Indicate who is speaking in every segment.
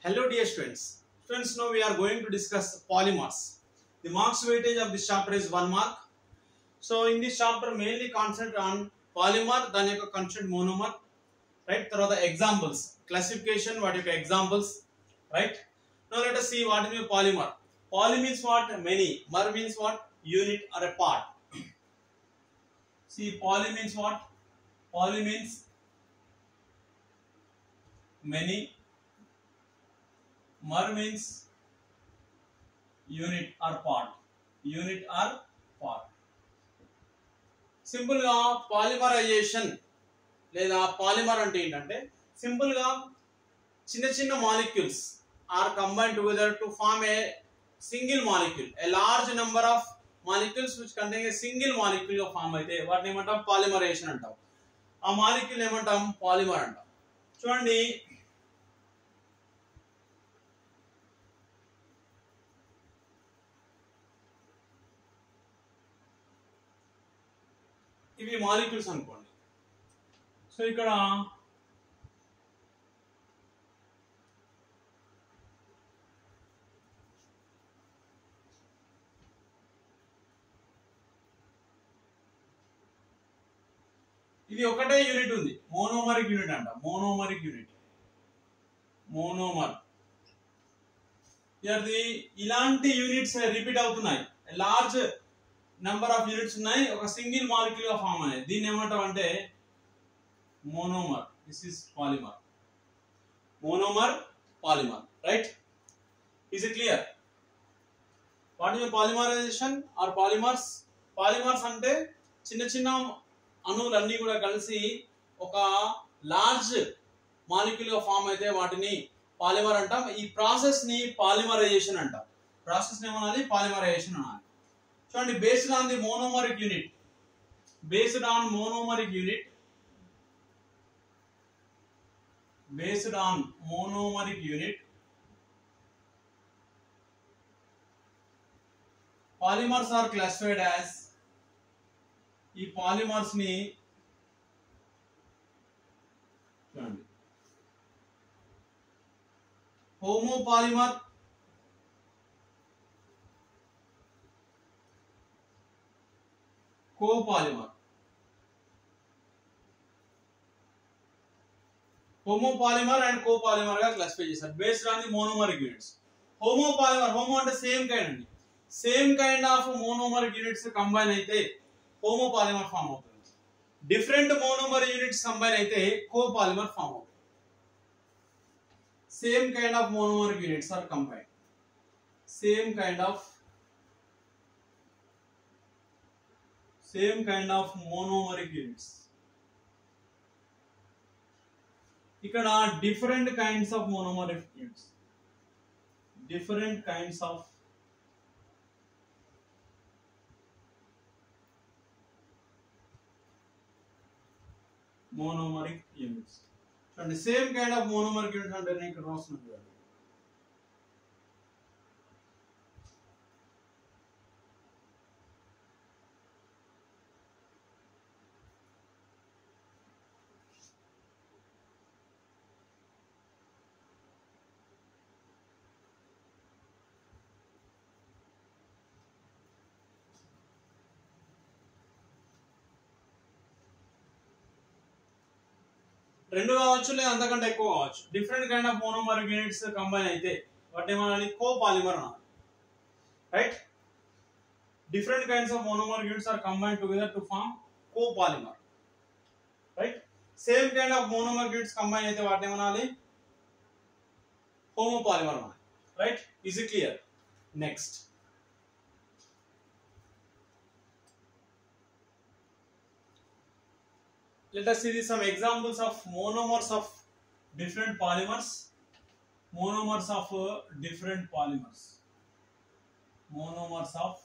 Speaker 1: Hello dear students. Students, now we are going to discuss polymers. The marks weightage of this chapter is 1 mark. So in this chapter mainly concentrate on polymer, then you concentrate monomer, right? There are the examples, classification, what you examples, right? Now let us see what is polymer. Poly means what? Many. Mer means what? Unit or a part. See, poly means what? Poly means many. Mer means unit or part. Unit or part. Simple గా polymerization లేదా polymer అంటే ఏంటంటే simple గా చిన్న చిన్న molecules are combined together to form a single molecule a large number of molecules which contain a single molecule గా form అయితే వాటిని ఏమంటాం పాలిమరైజేషన్ అంటాం. ఆ మాలిక్యూల్ ఏమంటాం పాలిమర్ అంటాం. చూడండి, ఇవి మాలిక్యూల్స్ అనుకోండి. సో ఇక్కడ ఇది ఒకటే యూనిట్ ఉంది, మోనోమరిక్ యూనిట్ అంట. Monomeric unit, monomer. ఇలాంటి యూనిట్స్ రిపీట్ అవుతున్నాయి. లార్జ్ నెంబర్ ఆఫ్ యూనిట్స్ ఉన్నాయి, ఒక సింగిల్ మాలిక్యూల్ గా ఫామ్ అనేది. దీన్ని ఏమంటాం అంటే monomer. This is polymer. Monomer, polymer, right? Is it clear? What is polymerization or polymers? Polymers అంటే చిన్న చిన్న అణువులన్నీ కూడా కలిసి ఒక లార్జ్ మాలిక్యూల్ గా ఫామ్ అయితే వాటిని పాలిమర్ అంటాం. ఈ ప్రాసెస్ ని పాలిమరైజేషన్ అంటాం. ప్రాసెస్ ఏమనాలి? పాలిమరైజేషన్ అనాలి. చూడండి, based on the monomeric unit, based on monomeric unit, based on monomeric unit, polymers are classified as, ఈ polymers ని చూడండి, homopolymer, copolymer. Homopolymer and copolymer గా క్లాసిఫై చేశారు based on the monomeric units. Homopolymer, homo అంటే same kind అండి. Same kind of monomeric units combine అయితే homopolymer form అవుతుంది. Different monomer units combine అయితే కోపాలిమర్ ఫామ్ అవుతుంది. Same kind of monomeric units are combine. Same kind of monomeric units. ఇక్కడ different kinds of monomeric units, different kinds of monomeric units. చూడండి, same kind of monomeric units అంటే నేను ఇక్కడ రాస్తున్నాను. రెండు కావచ్చు లేదా అంతకంటే ఎక్కువ కావచ్చు. Different kind of monomeric units combine అయితే వాటి ఏమనాలి? కోపాలిమర్ అనాలి, right? Different kinds of monomeric units are combined together to form copolymer, right? Same kind of monomeric units combine అయితే వాటి ఏమనాలి? హోమోపాలిమర్ అనాలి, right? Is it clear? Next, let us see some examples of monomers of different polymers. Monomers of different polymers. Monomers of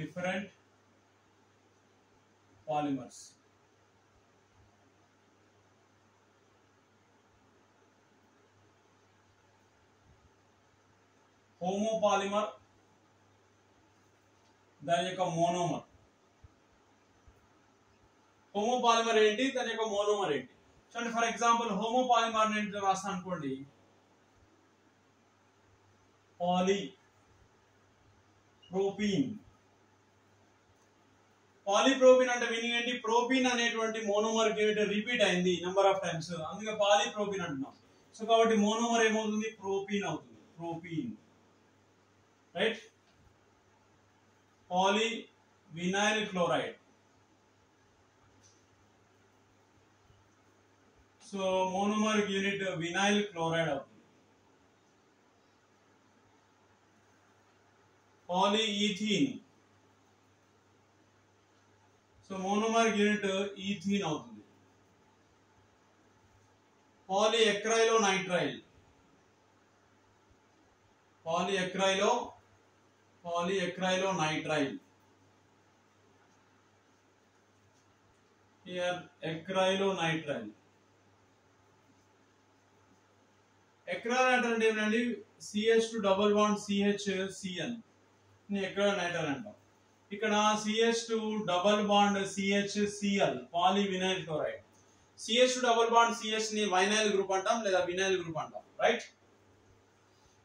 Speaker 1: different polymers. Homopolymer, దాని యొక్క monomer. Homopolymer ఏంటి, దాని యొక్క monomer ఏంటి? చూడండి ఫర్ ఎగ్జాంపుల్ హోమోపాలిమర్ నేను రాస్తాను అనుకోండి, పాలీప్రోపీన్. పాలీప్రోపీన్ అంటే మీనింగ్ ఏంటి? ప్రోపీన్ అనేటువంటి మోనోమర్ యూనిట్ రిపీట్ అయింది నెంబర్ ఆఫ్ టైమ్స్, అందుకే పాలీప్రోపీన్ అంటున్నాం. సో కాబట్టి మోనోమర్ ఏమవుతుంది? ప్రోపీన్ అవుతుంది. Propene, right. Polyvinyl chloride. So monomer unit vinyl chloride అవుతుంది. పాలీఈథీన్. సో మోనోమర్ యూనిట్ ఈథీన్ అవుతుంది. పాలీఎక్రైలోనైట్రైల్. పాలీఎక్రైలోనైట్రైల్. హియర్ ఎక్రైలోనైట్రైల్. ఎక్రైల్ అంటే ఏంటండి? CH2 డబుల్ బాండ్ CHCN ని ఎక్రైలోనైట్రైల్ అంటాం. ఇక్కడ CH2 double bond CHCl polyvinyl chloride. CH2 double bond CH ని వైనైల్ గ్రూప్ అంటాం లేదా వినైల్ గ్రూప్ అంటాం, right.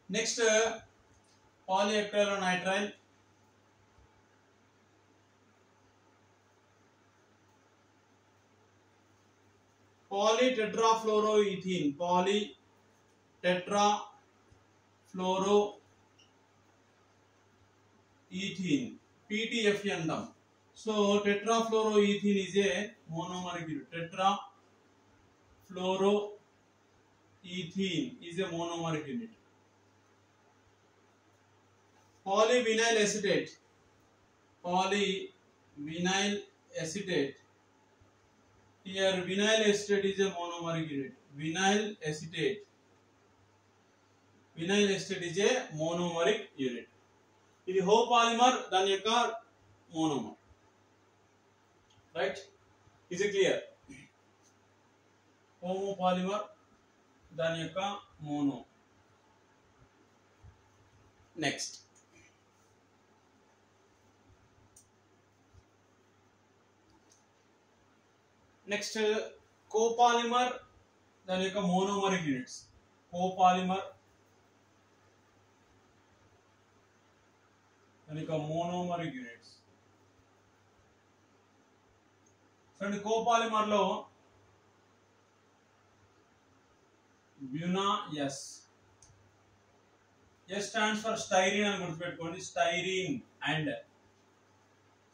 Speaker 1: Next polyacrylonitrile. Polytetrafluoroethene. Polytetrafluoroethene PTFE అంటాం. So tetrafluoroethene is a monomer unit. Tetrafluoroethene is a monomer unit. Polyvinyl acetate. Polyvinyl acetate. Here vinyl acetate is a monomeric unit. Vinyl acetate. Vinyl acetate is a monomeric unit. ఇది homopolymer, దాని యొక్క monomer, right. Is it clear? Homopolymer, దాని యొక్క mono. Next copolymer, దాని యొక్క monomeric units. Copolymer, దాని యొక్క monomeric units. చూడండి కోపాలిమర్ లో Buna S. S stands for styrene అని గుర్తుపెట్టుకోండి.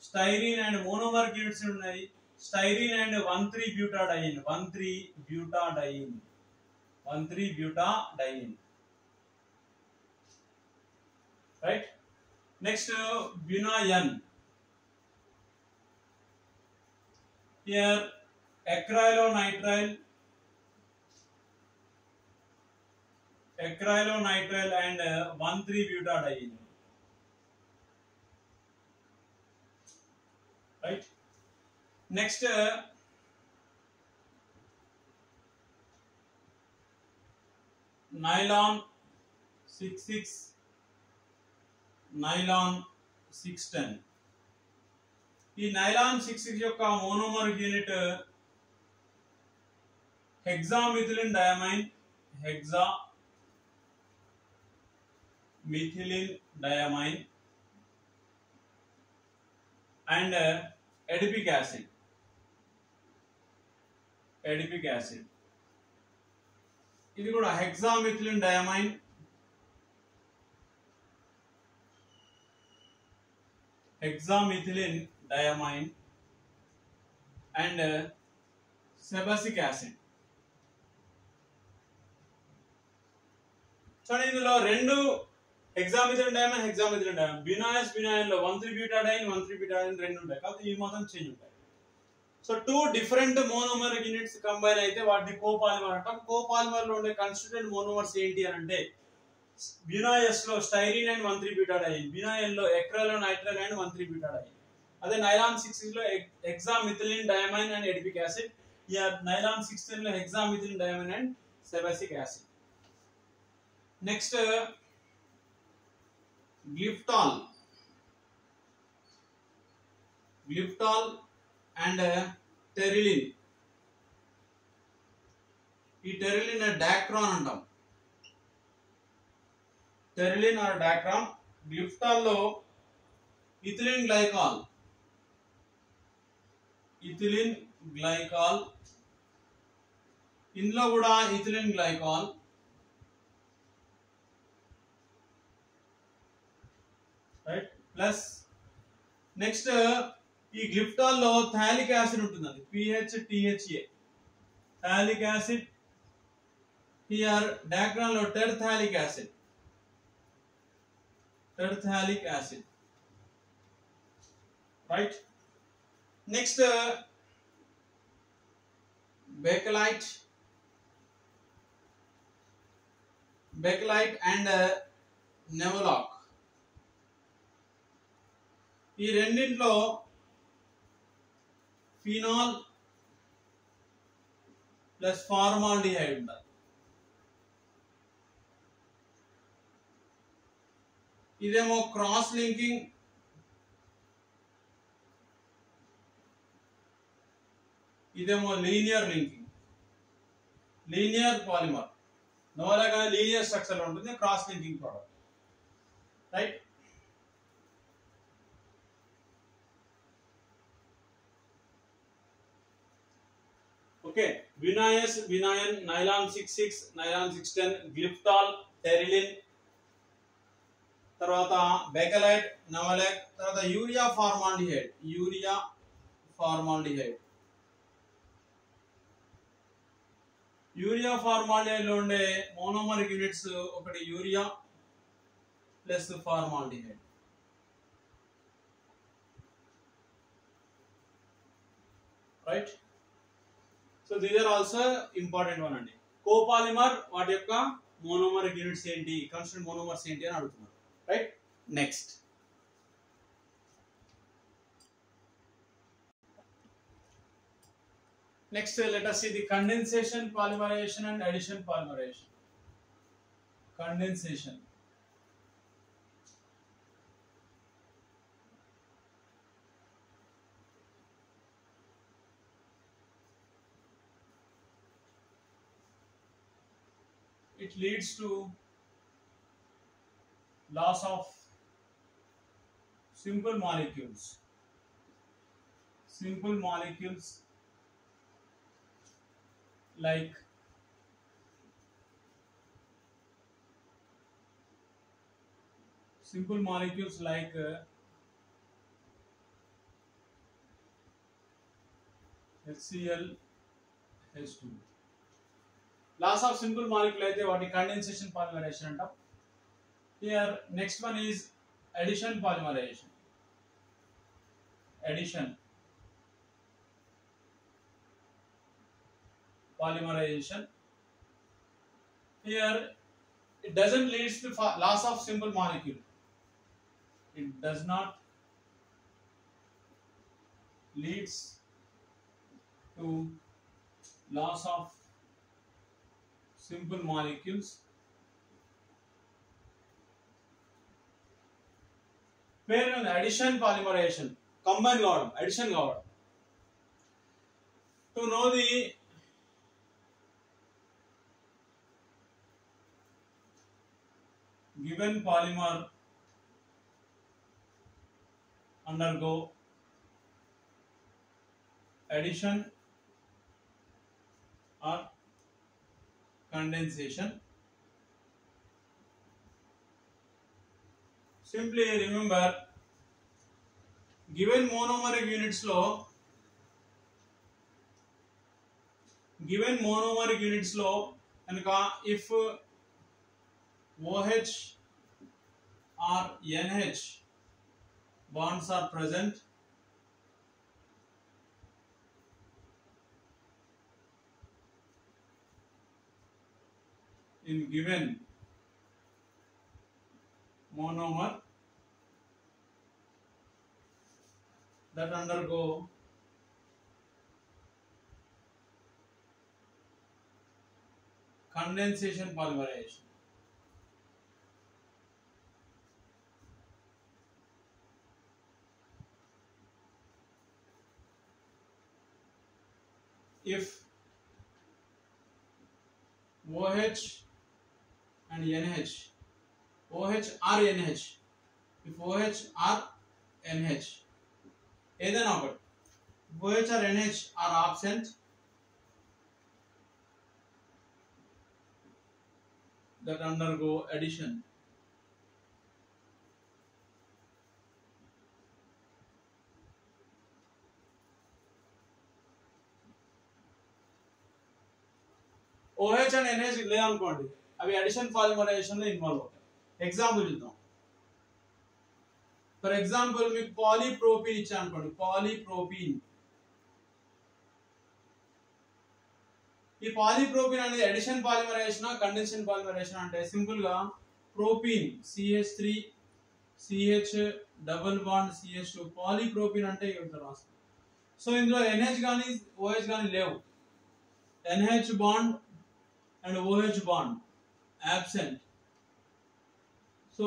Speaker 1: స్టైరీన్ అండ్ మోనోమరిక్ యూనిట్స్ ఉన్నాయి. Styrene and one three butadiene. One three butadiene, right. Next Buna N. Here acrylonitrile and one three butadiene, right. Next nylon 6,6, nylon 6,10. ఈ nylon 6,6 యొక్క monomer unit hexamethylene diamine. Hexamethylene diamine and adipic acid. ఇది కూడా hexamethylene diamine, and sebacic acid. చూడండి ఇందులో రెండు హెక్సామిథిలిన్ diamine, బ్యూనాయన్ లో 1,3-బ్యూటాడైన్, 1,3-బ్యూటాడైన్ రెండు ఉంటాయి, కాబట్టి ఇవి మాత్రం చేంజ్ ఉంటాయి. So 2 different monomer units combine అయితే వాటిని కోపాలిమర్ అంటాం. కోపాలిమర్ లో ఉండే కాన్స్టిట్యూయెంట్ మోనోమర్స్ ఏంటి అని అంటే బ్యూనాయస్ లో స్టైరీన్ అండ్ 1,3-బ్యూటాడైన్, బ్యూనాయన్ లో ఎక్రైలోనైట్రైల్ అండ్ 1,3-బ్యూటాడైన్. అదే నైలాన్ 6,6 లో hexamethylene diamine and adipic acid. Nylon 6,10 లో hexamethylene diamine and sebacic acid. Next glyptal and terylene. ఈ టెరిలిన్ డాక్రాన్ అంటాం. Terylene or dacron. గ్లిఫ్టాల్లో ఇథిలిన్ గ్లైకాల్, ఇథిలిన్ గ్లైకాల్, ఇందులో కూడా ethylene glycol, right. Plus next ఈ గ్లిఫ్టాల్లో థాలిక్ యాసిడ్ ఉంటుందండి, PHTHA, phthalic acid. Here dacron లో terephthalic acid, terephthalic acid, right. Next bakelite, bakelite and novolac. ఈ రెండింటిలో ఫినాల్ ప్లస్ ఫార్మాల్డిహైడ్ ఉండాలి. ఇదేమో క్రాస్ లింకింగ్, ఇదేమో లీనియర్ లింకింగ్, లీనియర్ పాలిమర్. నోలాగా లీనియర్ స్ట్రక్చర్ ఉంటుంది, cross linking product, right. Okay, Buna S, Buna N, nylon 66, nylon 610, glyptal, terylene, తర్వాత bakelite, novolac, తర్వాత urea formaldehyde, urea formaldehyde. Urea formaldehyde లో ఉండే మోనోమరిక్ యూనిట్స్ ఒకటి urea plus formaldehyde, right. So these are also important one అండి. Copolymer వాటి యొక్క monomeric units ఏంటి, constant monomers ఏంటి అని అడుగుతున్నారు, right. Next let us see the condensation polymerization and addition polymerization. Condensation, it leads to loss of simple molecules, like HCl, H2. Loss of simple molecule అయితే వాటి condensation polymerization అంటాం. Here next one is addition polymerization. Addition polymerization. Here it doesn't lead to loss of simple molecule. It does not leads to loss of simple molecules. పేరు addition polymerization, combine కావడం, addition కావడం. To know the given polymer undergo addition or condensation, simply remember given monomeric units లో కనుక if OH or NH bonds are present, in given monomer that undergo condensation polymerization. If OH and NH. OH or NH. If OH or NH, either not. If OH or NH are absent, that undergo addition. OH and NH లేదనుకోండి, అవి addition polymerisation లో involve అవుతాయి. Example చూద్దాం. For example మీకు పాలీప్రోపీన్ ఇచ్చాను అనుకోండి, పాలీప్రోపీన్. ఈ పాలీప్రోపీన్ అనేది అడిషన్ పాలిమరైజేషన్ కండెన్సేషన్ పాలిమరైజేషన్ అంటే సింపుల్ గా ప్రోపీన్ CH3 CH డబుల్ బాండ్ CH2 పాలీప్రోపీన్ అంటే ఇక్కడ రాస్తాం. సో ఇందులో NH కానీ OH కానీ లేవు. NH bond and OH bond absent, so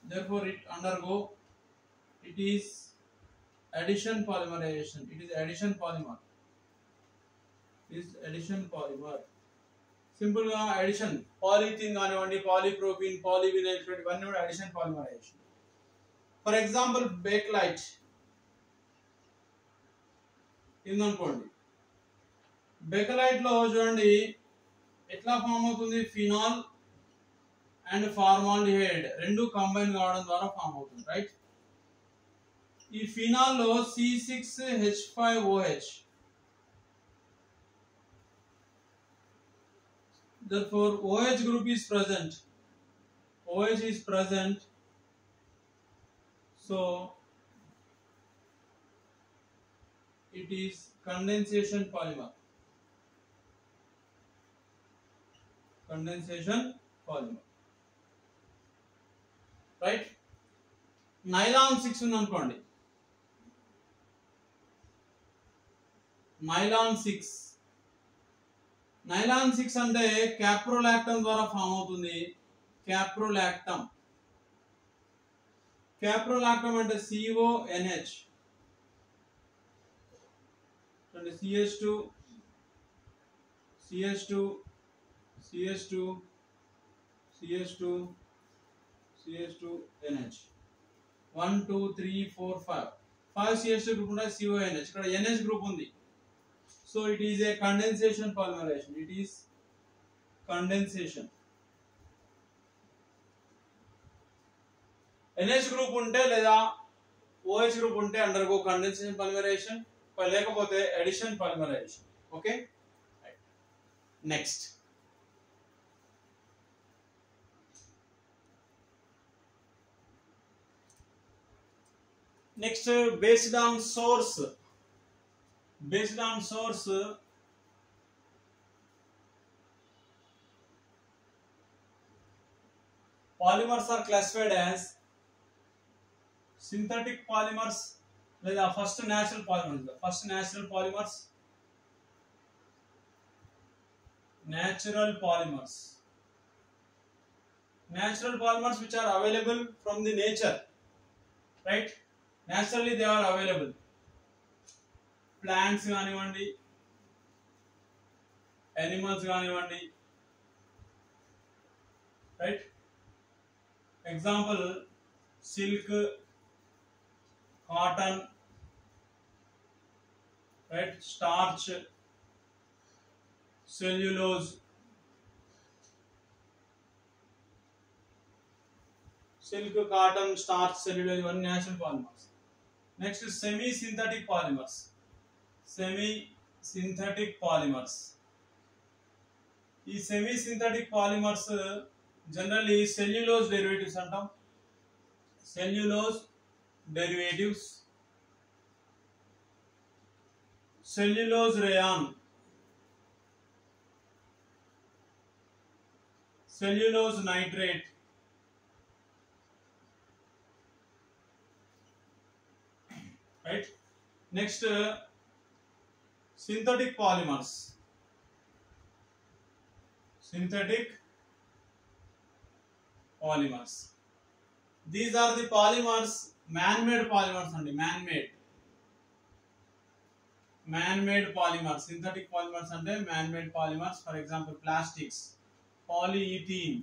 Speaker 1: therefore it is addition polymerization. It is addition polymer. Simple ga addition, polyethene ganivandi, polypropylene, polyvinyl chloride ivanni kuda addition polymerization. For example, bakelite ఇందనుకోండి, bakelite లో చూడండి ఎట్లా form అవుతుంది, phenol and formaldehyde రెండు combine కావడం ద్వారా form అవుతుంది, right. ఈ ఫినాల్ లో C6H5OH, therefore OH group is present, OH is present, so it is condensation polymer. Right. Nylon 6 ఉంది అనుకోండి, నైలాన్ 6 అంటే క్యాప్రోలాక్టమ్ ద్వారా ఫామ్ అవుతుంది. క్యాప్రోలాక్టమ్ అంటే CONH అంటే CH2 NH 1 2 3 4 5 CH2 group ఉంటాయి, CONH ఇక్కడ NH group ఉంది. So it is a condensation polymerization. It is condensation. NH group ఉంటే లేదా OH group ఉంటే undergo condensation polymerization, లేకపోతే addition polymerization. Okay, next. Next, based on source, polymers are classified as synthetic polymers, లేదా first natural polymers. Natural polymers which are available from the nature, right? Naturally they are available. Plants ganivandi, animals ganivandi, right? Example, silk, cotton, right? Starch, cellulose, silk, cotton, starch, cellulose, one natural polymers. Next is semi-synthetic polymers. ఈ semi-synthetic polymers generally cellulose derivatives అంటాం. Cellulose rayon, cellulose nitrate, right? Next, synthetic polymers. These are the polymers, man-made polymers and man made polymers. Synthetic polymers అంటే man made polymers. For example plastics, polyethene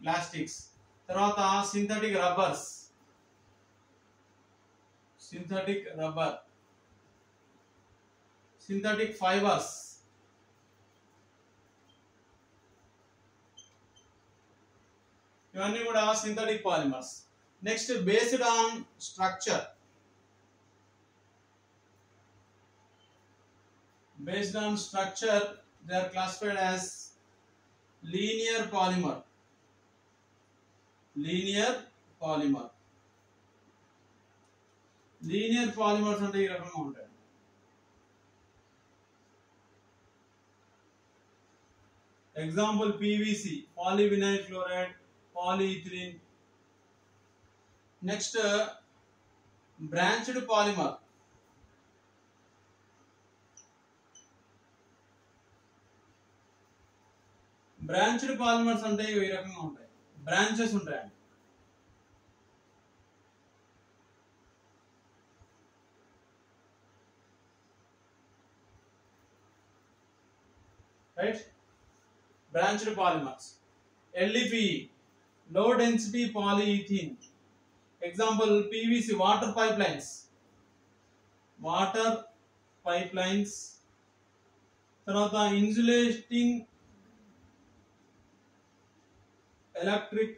Speaker 1: plastics. తర్వాత synthetic rubber, synthetic fibres. ఇవన్నీ కూడా synthetic polymers. Next based on structure, they are classified as linear polymer. Linear polymers అంటే ఈ రకంగా ఉంటాయి. Example PVC, polyvinyl chloride, polyethylene. Next branched polymer. Branched polymers అంటే ఈ రకంగా ఉంటాయి, బ్రాంచెస్ ఉంటాయండి. Right, branched polymers. LDPE, low density polyethylene. Example PVC, water pipelines. తర్వాత insulating electric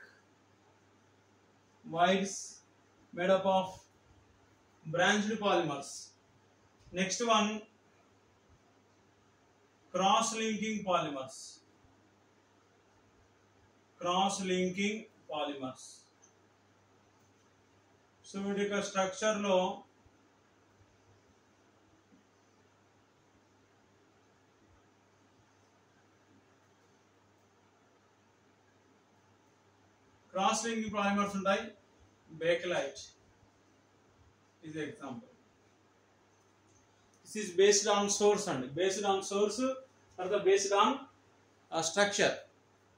Speaker 1: wires made up of branched polymers. Next one, cross-linking polymers. So వీటి యొక్క structure లో cross linking polymers ఉంటాయి. బేకెలైట్ is the example. This is based on source and based on source or the based on structure.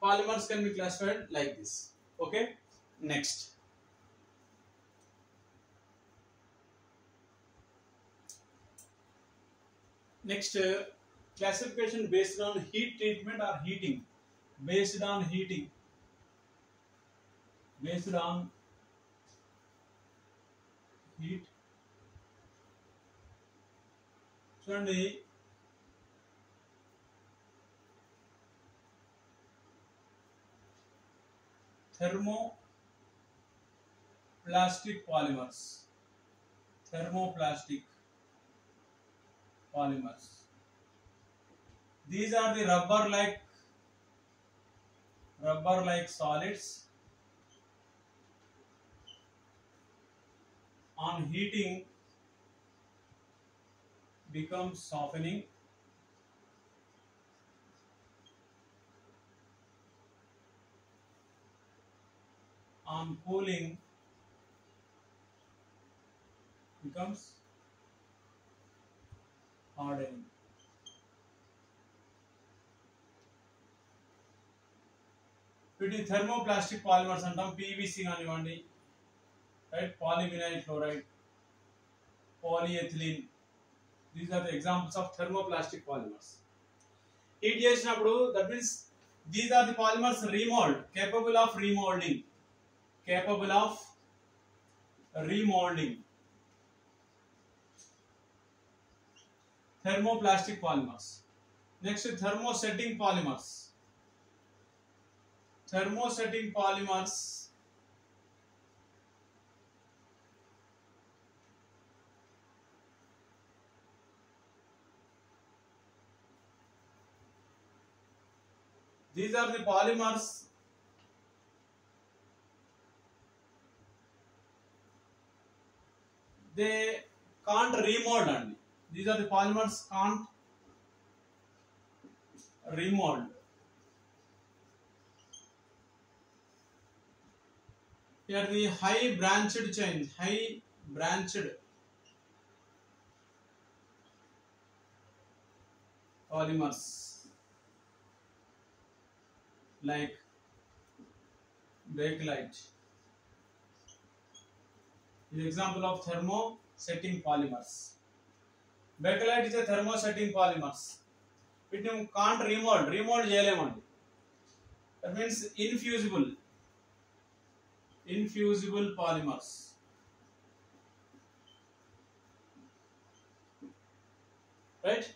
Speaker 1: Polymers can be classified like this. Okay, next. Classification based on heat treatment or heating. Based on heat. చూడండి, thermoplastic polymers. These are the rubber-like solids. On heating, becomes softening. On cooling, becomes hardening. వీటిని thermoplastic polymers అంటాం. PVC కానివ్వండి, right, polyvinyl chloride, polyethylene. These are the examples of thermoplastic polymers. Heat చేసినప్పుడు, that means these are the polymers capable of remolding. Thermoplastic polymers. Next, thermosetting polymers. These are the polymers they can't remold, and these are the polymers can't remold. Here the high branched polymers like bakelite, is example of thermosetting polymers. Bakelite is a thermosetting polymers. It can't remold cheyalemandi. That means infusible polymers. Right?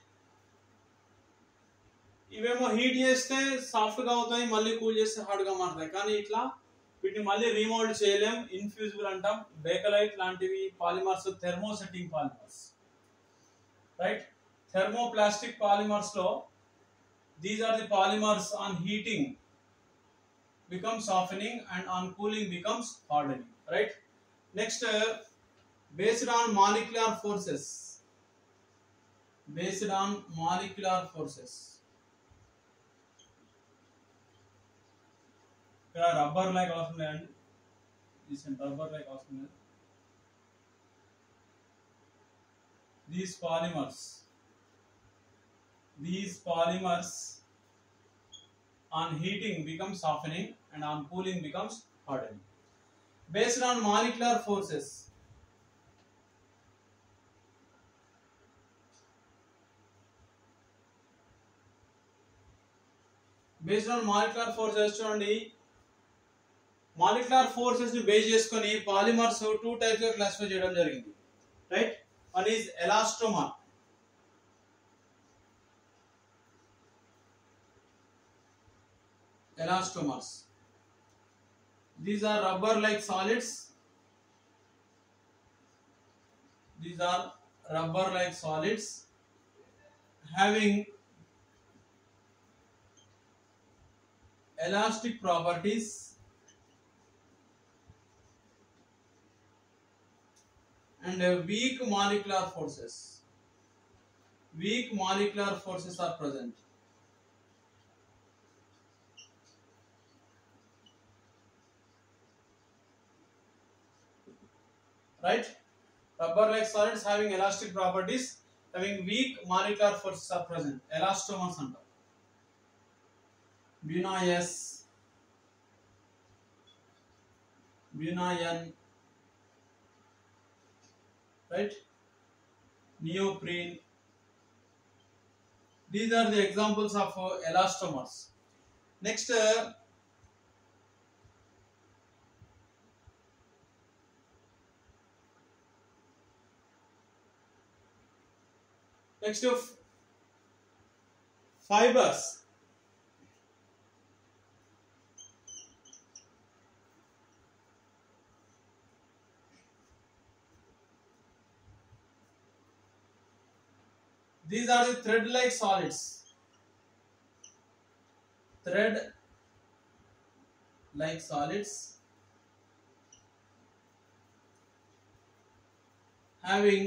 Speaker 1: ఇవేమో heat చేస్తే soft గా అవుతాయి, మళ్ళీ cool చేస్తే hard గా మారుతాయి. కానీ ఇట్లా వీటిని మళ్ళీ రీమోల్డ్ చేయలేం, ఇన్ఫ్యూజిబుల్ అంటాం. బేకలైట్ లాంటివి polymers thermosetting polymers. Right? Thermoplastic polymers లో these are the polymers on heating becomes softening and on cooling becomes hardening. Right? Next, based on molecular forces. ఇక్కడ రబ్బర్ లైక్ అవసరం లేదండి, రబ్బర్ లైక్ అవసరం లేదు. These polymers on heating becomes softening and on cooling becomes hardening. Based on molecular forces. చూడండి, molecular forces ని base చేసుకొని polymers 2 types గా classify చేయడం జరిగింది. Right? One is elastomer. Elastomers. These are rubber-like solids. Having elastic properties and weak molecular forces. Are present. Right? Rubber-like solids having elastic properties, having weak molecular forces are present. Elastomers antar. Buna-N, right? Neoprene. These are the examples of elastomers. Next, fibers. These are the thread-like solids. Having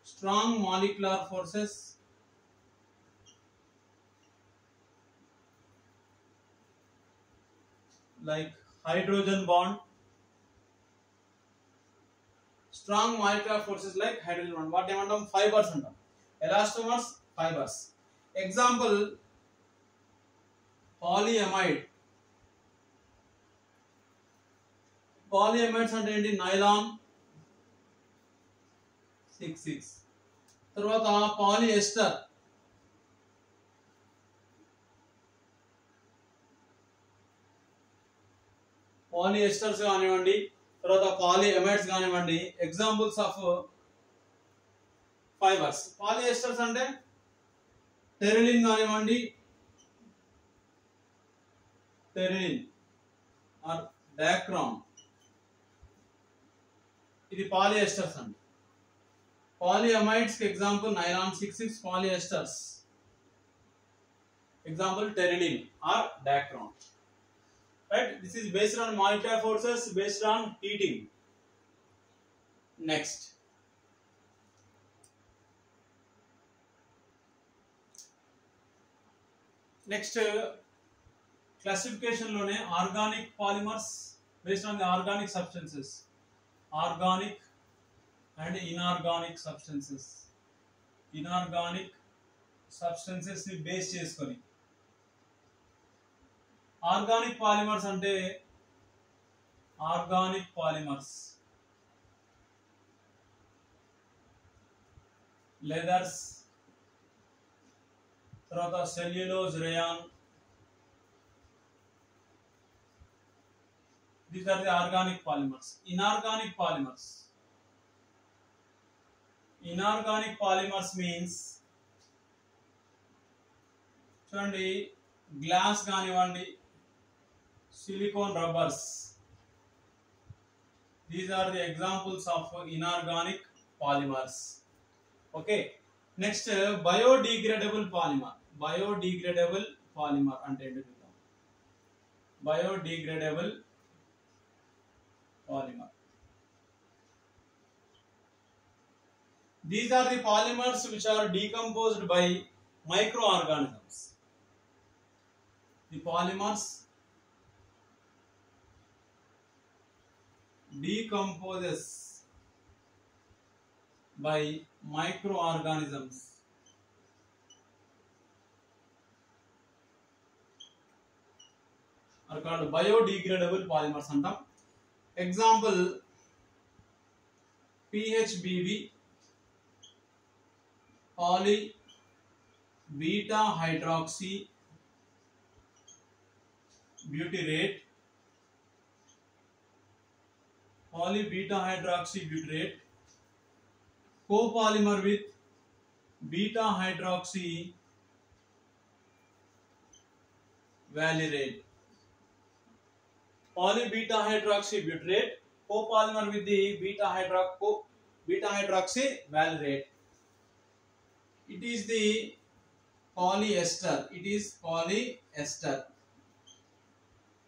Speaker 1: strong molecular forces like hydrogen bond. Strong molecular forces like hydrogen bond. What ఏమంటాం? Fibres అంటాం. Elastomers fibres. Example పాలియమైడ్. పాలియమైడ్స్ అంటే ఏంటి? Nylon 6,6. తర్వాత పాలిఎస్టర్. పాలిఎస్టర్స్ కానివ్వండి, తర్వాత పాలిఎమైడ్స్ కానివ్వండి, examples of fibres. పాలిఎస్టర్స్ అంటే Terylene కానివ్వండి, ఆర్ డయాక్రామ్, ఇది పాలిఎస్టర్స్ అండి. పాలియమైడ్స్ కి example nylon 6,6, polyesters example terylene or dacron. Right? This is based on molecular forces, based on heating. Next, classification lone organic polymers based on the organic substances, organic and inorganic substances. Inorganic substances ni base cheskoni. Organic polymers అంటే organic polymers, leathers, తర్వాత cellulose, rayon. These are the organic polymers. Inorganic polymers. Inorganic polymers means చూడండి glass కానివ్వండి, silicon rubbers. These are the examples of inorganic polymers. Okay. Next, biodegradable polymer. Biodegradable polymer అంటే ఏంటి చూద్దాం. Biodegradable polymer. These are the polymers which are decomposed by microorganisms. The polymers decomposes by microorganisms. Are called biodegradable polymers antam. Example, PHBB, poly beta hydroxy butyrate, poly beta hydroxy butyrate, copolymer with beta hydroxy valerate. Poly beta hydroxy butyrate, copolymer with the beta hydroxy valerate. It is the polyester. It is polyester.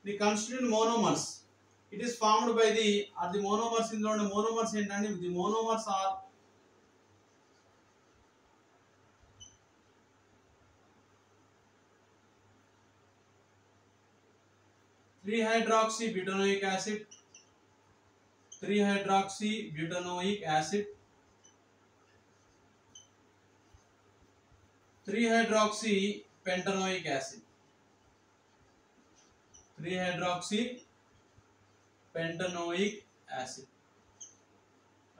Speaker 1: The constituent monomers. It is formed by the monomers in the monomers ఏంటంటే the monomers are (3-hydroxybutanoic acid, 3-hydroxybutanoic acid, 3-hydroxypentanoic acid, 3-hydroxypentanoic acid,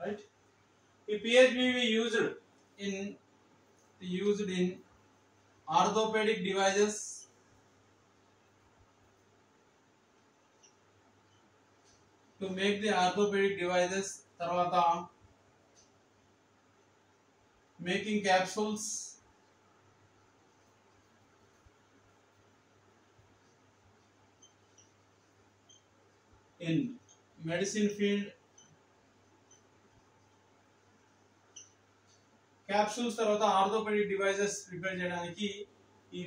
Speaker 1: right? The PHBB used in orthopedic devices, to make the orthopedic devices, tarvata making capsules, in medicine field, capsules tarvata orthopedic devices prepare cheyadaniki ee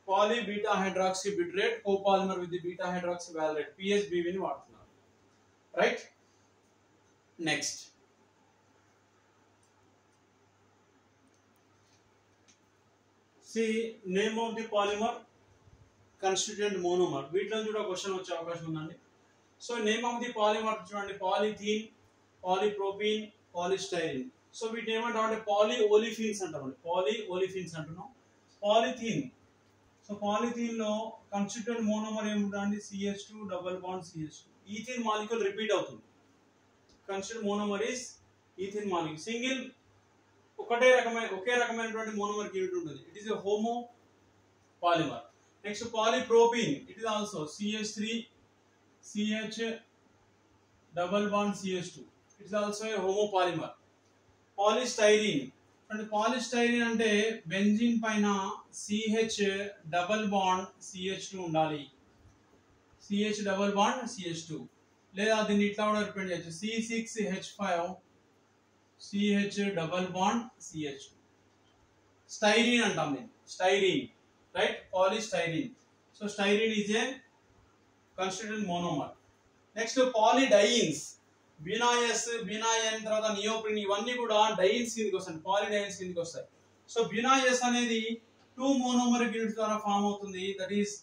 Speaker 1: poly beta hydroxy butyrate copolymer with the beta hydroxy valerate PHBB ni vaడుతున్నారు. Right? Next, see name of the polymer, constituent monomer. వీటిలో కూడా question వచ్చే అవకాశం ఉందండి. So name of the polymer చూడండి, polythene, polypropene, polystyrene. So వీటిని ఏమంటామంటే poly olefins అంటామండి. Poly olefins అంటున్నాం. పాలిథీన్, సో పాలిథీన్ లో కన్స్టిట్యూయెంట్ మోనోమర్ ఏముంటుంది? CH2 డబుల్ బాండ్ CH2. ఈథీన్ మాలిక్యూల్ రిపీట్ అవుతుంది. Constituent monomer is ethene molecule. Single ఒకే రకమైనటువంటి మోనోమర్ యూనిట్ ఉంటుంది. It is a homo polymer. Next polypropene, it is also CH3 CH double bond CH2. It is also a homopolymer. Polystyrene, and polystyrene అంటే benzene పైన CH double bond CH2 ఉండాలి. CH double bond CH2, లేదా దీన్ని ఇట్లా కూడా represent చేయొచ్చు, C6H5 CH double bond CH2. Styrene అంటాం దీన్ని, styrene, right? Polystyrene. So styrene is a constituent monomer. Next, polydienes, Buna S, Buna N, తర్వాత నియోప్రిన్, ఇవన్నీ కూడా డైన్స్ కిందకి వస్తాయి, పాలిడైన్స్ కిందకి వస్తాయి. సో వినాయస్ అనేది 2 మోనోమరిక్ యూనిట్స్ ద్వారా ఫామ్ అవుతుంది. That is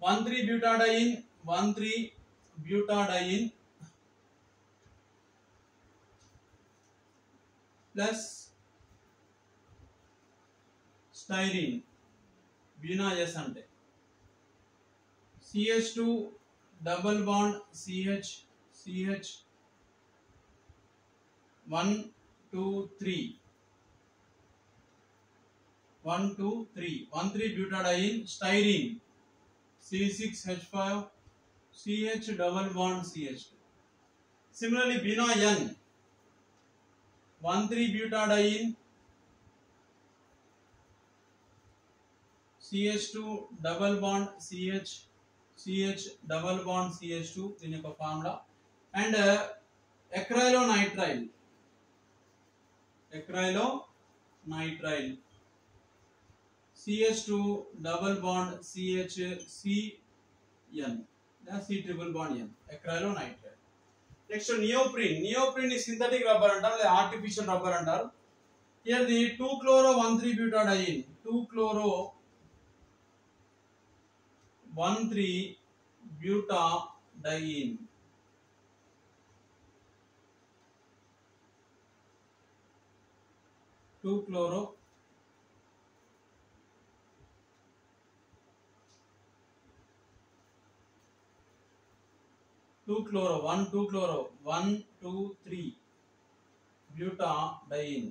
Speaker 1: 1,3-butadiene, 1,3-butadiene plus styrene. Buna S అంటే CH2 double bond CH CH 1 2 3 1 2 3 1 3 butadiene styrene C6H5 CH double bond CH2. Similarly, binoyen 1 3 butadiene CH2 double bond CH double bond CH2 దీని యొక్క formula. And acrylonitrile CH2 double bond CHCN, C triple bond N, acrylonitrile. Next neoprene. Neoprene is synthetic rubber antaru లేదా artificial rubber antaru. Here the 2-chloro 1,3-butadiene 2-chloro 1,3-butadiene 2-chloro 2-chloro 1,2-chloro 1,2,3 butadiene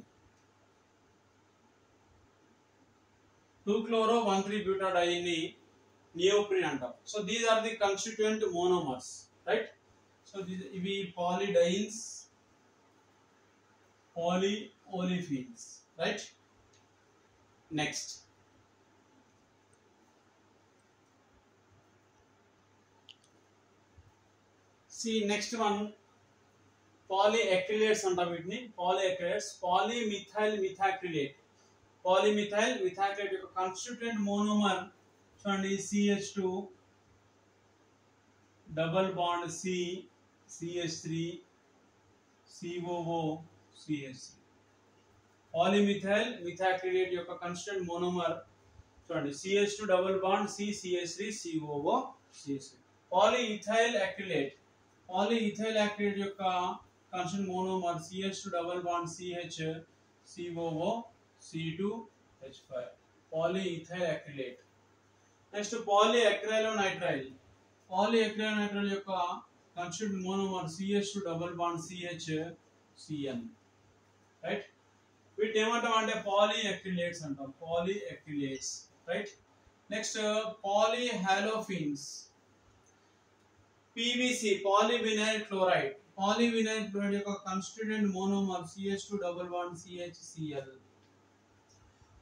Speaker 1: 2-chloro 1,3-butadiene ni neoprene antam. So these are the constituent monomers, right? So these ivi polydienes, polyolefins, right? Next, see next one, polyacrylates antam vitni. Polyacrylates, polymethyl methacrylate. Polymethyl methacrylate యొక్క constituent monomer చూడండి CH2 double bond C CH3 COO CH3. Polymethyl methacrylate యొక్క constituent monomer చూడండి CH2 double bond C CH3 COO CH3. Polyethyl acrylate యొక్క constituent monomer CH2 double bond CH COO C2H5. Polyethyl acrylate. Next polyacrylonitrile యొక్క constituent monomer CH2 double bond CHCN, right? వీటి ఏమంటాం అంటే polyacrylates అంటాం, polyacrylates, right? Next polyhalofins. PVC polyvinyl chloride యొక్క constituent monomer CH2 double bond CHCl.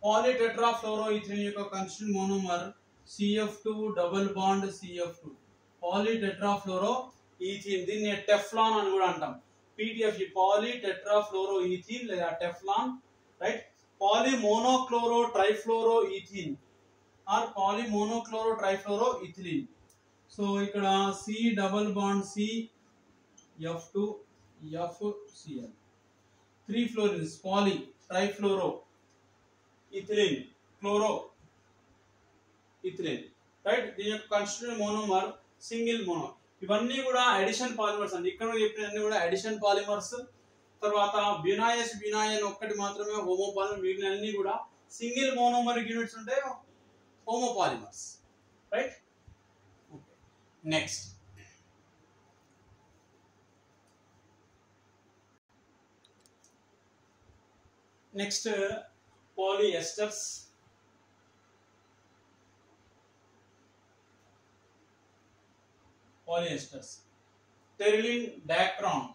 Speaker 1: Polytetrafluoroethylene యొక్క constituent monomer CF2 double bond CF2. Polytetrafluoroethylene దీన్ని Teflon అని కూడా అంటాం. PTF polytetrafluoroethylene లేదా Teflon, right? Polymonochlorotrifluoroethylene or polymonochlorotrifluoroethylene. So ఇక్కడ C double bond C F2 FCl. 3 fluorines poly trifluoroethylene chloroethylene, right? దీని యొక్క constituent monomer single mono. ఇవన్నీ కూడా అడిషన్ పాలిమర్స్ అండి. ఇక్కడ చెప్పినన్ని కూడా అడిషన్ పాలిమర్స్. తర్వాత బ్యూనాయన్ ఒక్కటి మాత్రమే హోమోపాలిమర్, మిగిలిన అన్ని కూడా సింగిల్ మోనోమరిక్ యూనిట్స్ ఉంటాయి, homopolymers, right? Next polyesters. Terylene dacron.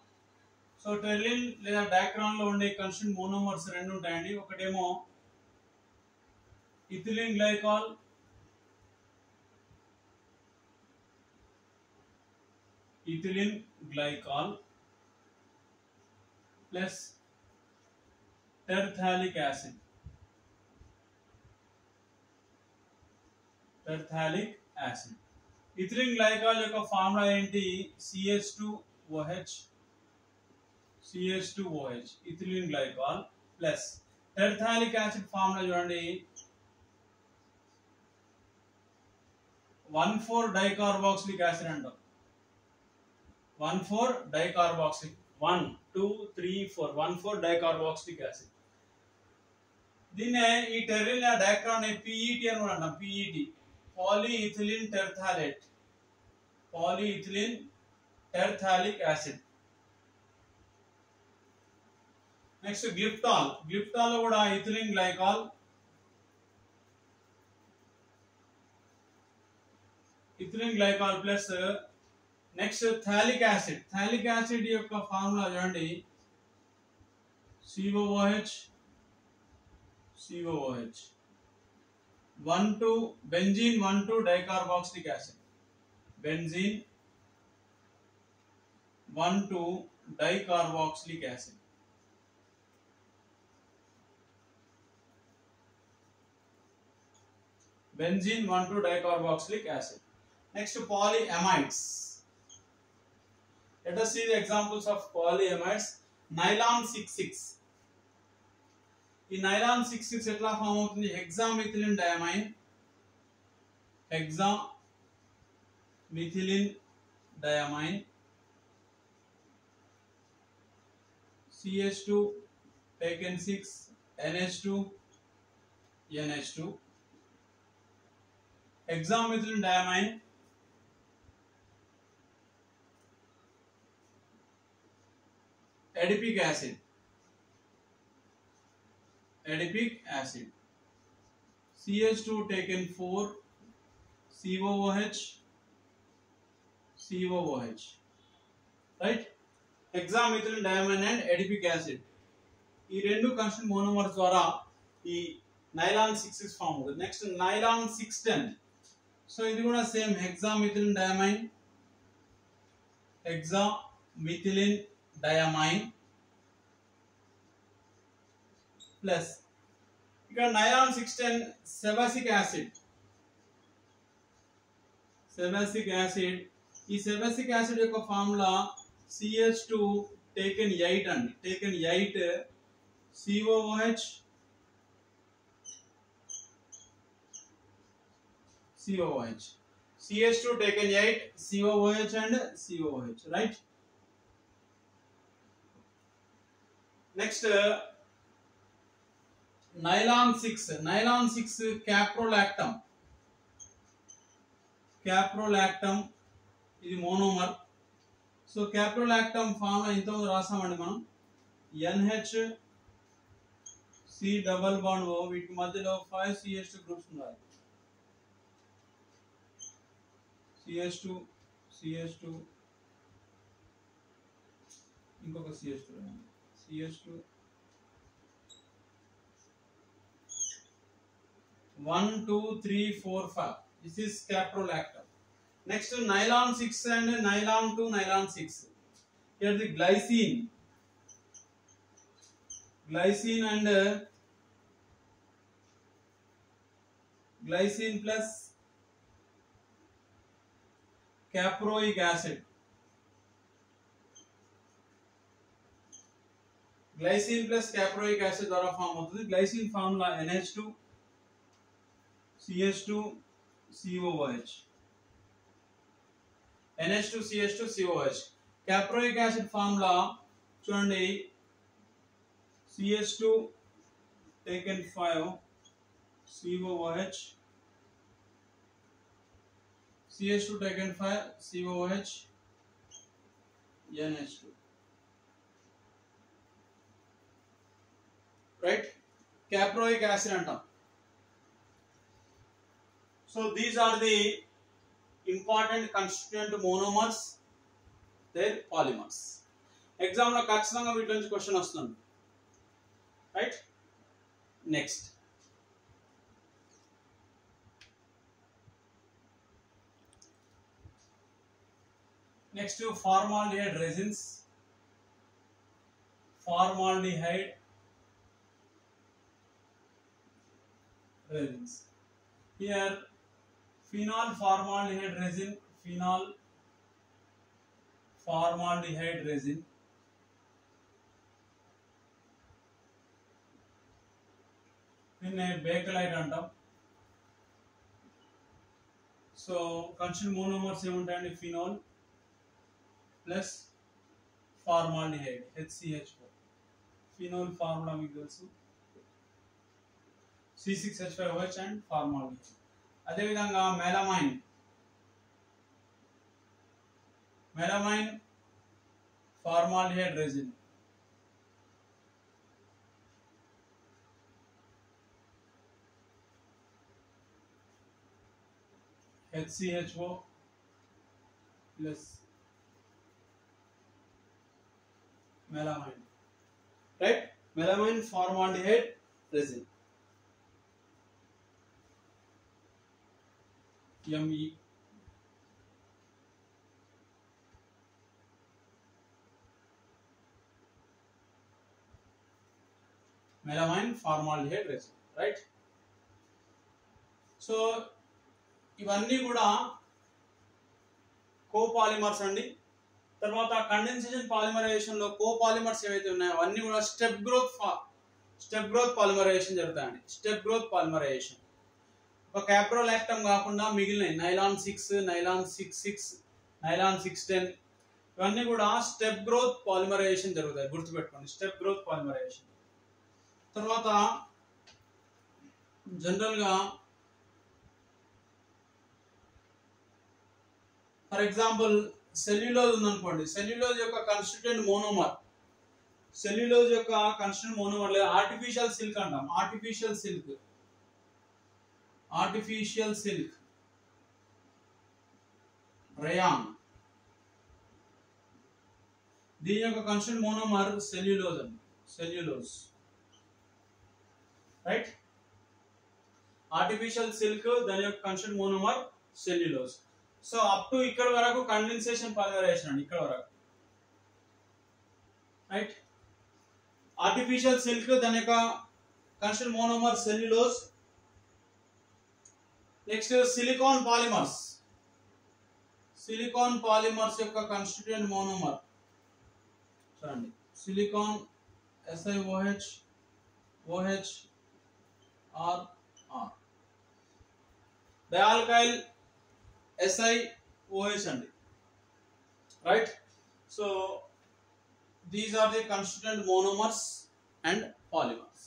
Speaker 1: So terylene లేదా డయాక్రాన్ లో ఉండే కన్స్టిట్యూంట్ మోనోమర్స్ రెండు ఉంటాయండి. ఒకటేమో ethylene glycol, plus terephthalic acid. Ethylene glycol యొక్క ఫార్ములా ఏంటి? CH2OH ethylene glycol plus terephthalic acid formula చూడండి 1,4-డైకార్బాక్సిలిక్ యాసిడ్ అంటాం. One four dicarboxylic 1 2 3 4 one four dicarboxylic acid. దీన్నే ఈ టెరిలిన్ డయాక్రాన్ PET అని కూడా అంటాం. PET polyethylene terephthalate. polyethylene terephthalic acid. Next glyptol. Glyptol lo kuda ethylene glycol. Ethylene glycol plus next phthalic acid. Phthalic acid యొక్క formula చూడండి, COOH COOH 1,2 benzene 1,2 dicarboxylic acid. Benzene 1,2 dicarboxylic acid. Benzene 1,2 dicarboxylic acid. Next polyamides. Let us see the examples of polyamides. Nylon 6,6. ఈ nylon 6,6 ఎట్లా form అవుతుంది? Hexamethylene diamine, hexamethylene diamine, CH2 taken 6, NH2, NH2, hexamethylene diamine, adipic acid, CH2 taken 4, COOH, right? Hexamethylene diamine and adipic acid. ఈ రెండు constant monomers ద్వారా ఈ nylon 6,6 form అవుతుంది. Next nylon 6,10. So ఇది కూడా సేమ్ హెక్సామిథిలిన్ డయామైన్ ప్లస్ ఇక్కడ nylon 6,10 సెబాసిక్ acid. ఈ సెబాసిక్ acid యొక్క ఫార్ములా CH2 taken 8 అండి, taken 8 COOH CH2 taken 8 COOH and COOH, right? Next nylon 6 caprolactam ఇది మోనోమర్. సో caprolactam ఫార్ములా ఇంతకుముందు రాసామండి మనం, NH C double bond O, వీటి మధ్యలో 5 CH2 గ్రూప్స్ ఉన్నాయి. CH2 ఇంకొక CH2 1 2 3 4 5. This is caprolactam. Next nylon 6 and nylon 2 nylon 6. Here the glycine and glycine plus caproic acid. Glycine plus caproic acid ద్వారా form అవుతుంది. Glycine formula NH2 CH2 COOH. NH2 CH2 COOH. caproic acid formula చూడండి, CH2 taken 5 COOH, CH2 taken 5 COOH, NH2, right? caproic acid antam. So these are the important constituent monomers, their polymers. Exam lo ఖచ్చితంగా వీటి నుంచి question వస్తుంది, right? Next formaldehyde resins. Here phenol formaldehyde resin, దీన్ని bakelite అంటాం. So constituent monomers ఏముంటాయండి? Phenol plus formaldehyde HCH4. Phenol formula మీకు తెలుసు, C6H5OH and formaldehyde. అదేవిధంగా melamine melamine formaldehyde resin. HCHO plus melamine, right? Melamine formaldehyde resin, ME. Melamine formaldehyde resin, right? So ఇవన్నీ కూడా కోపాలిమర్స్ అండి. తర్వాత కండెన్సేషన్ పాలిమరైజేషన్ లో కోపాలిమర్స్ ఏవైతే ఉన్నాయో అవన్నీ కూడా స్టెప్ గ్రోత్ పాలిమరైజేషన్ జరుగుతాయండి. స్టెప్ గ్రోత్ పాలిమరైజేషన్ ఒక క్యాప్రోలాక్టమ్ కాకుండా మిగిలిన నైలాన్ 6, నైలాన్ 6, నైలాన్ 610 ఇవన్నీ కూడా స్టెప్ గ్రోత్ పాలిమరైజేషన్ జరుగుతాయి. గుర్తుపెట్టుకోండి, స్టెప్ గ్రోత్ పాలిమరైజేషన్. తర్వాత జనరల్ గా ఫర్ ఎగ్జాంపుల్ సెల్యులోజ్ ఉందనుకోండి, సెల్యులోజ్ యొక్క కాన్స్టిట్యూయెంట్ మోనోమర్, సెల్యులోజ్ యొక్క కాన్స్టిట్యూయెంట్ మోనోమర్ లేదా ఆర్టిఫిషియల్ సిల్క్ అంటాం. ఆర్టిఫిషియల్ సిల్క్ రయాన్, దీని యొక్క కాన్స్టిట్యూయెంట్ మోనోమర్ సెల్యులోజ్ అండి. Cellulose, right? ఆర్టిఫిషియల్ సిల్క్ దాని యొక్క constituent monomer cellulose. So up to ఇక్కడ వరకు కండెన్సేషన్ పాలిమరైజేషన్ అండి, ఇక్కడ వరకు, రైట్? ఆర్టిఫిషియల్ సిల్క్ దాని యొక్క constituent monomer cellulose. Next silicone polymers, silicone polymers యొక్క కాన్స్టిట్యూయెంట్ మోనోమర్ చూడండి, silicone SiOH OH R R, dialkyl SiOH అండి, right? So these are the constituent monomers and polymers.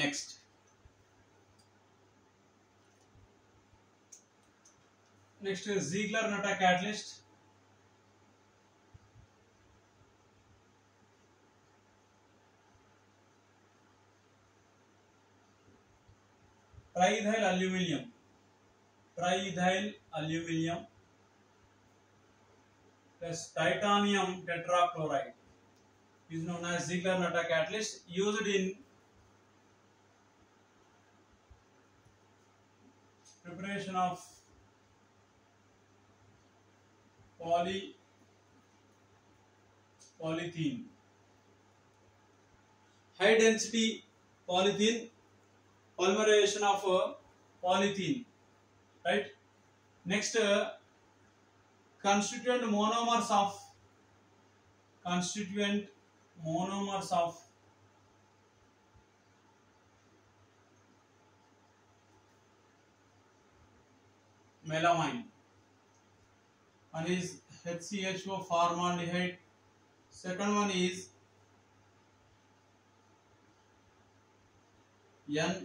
Speaker 1: Next Ziegler-Natta catalyst. Triethyl aluminum plus titanium tetrachloride is known as Ziegler-Natta catalyst, used in preparation of polythene, high density polythene, polymerization of polythene, right? Next constituent monomers of melamine. One is HCHO formaldehyde, second one is N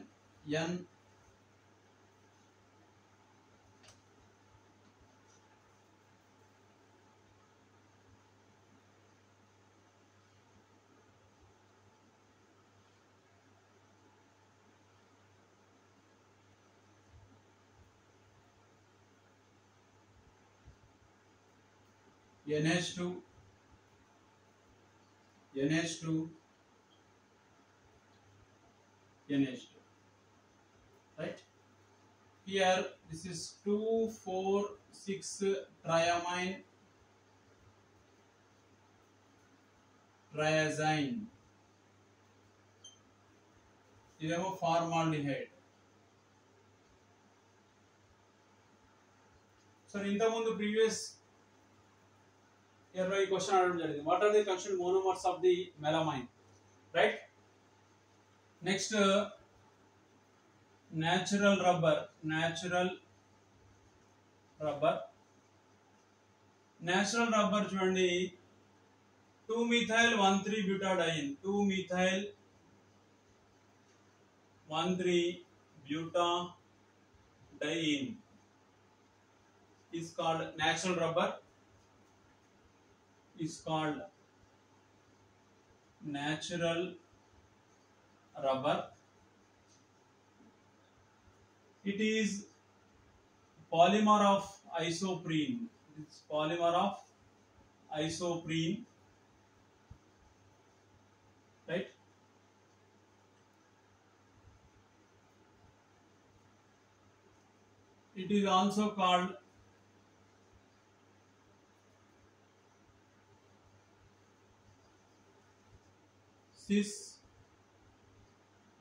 Speaker 1: NH2, right? Here this is 2,4,6 triamine triazine, ఇదేమో formaldehyde. So ఇంతకుముందు previous year లో ఈ question అడగడం జరిగింది, what are the constituent monomers of the melamine, right? Next natural rubber చూడండి, 2-methyl-1,3-butadiene, 2-methyl-1,3-butadiene is called natural rubber. is called natural rubber. It is polymer of isoprene. It's polymer of isoprene, right? It is also called cis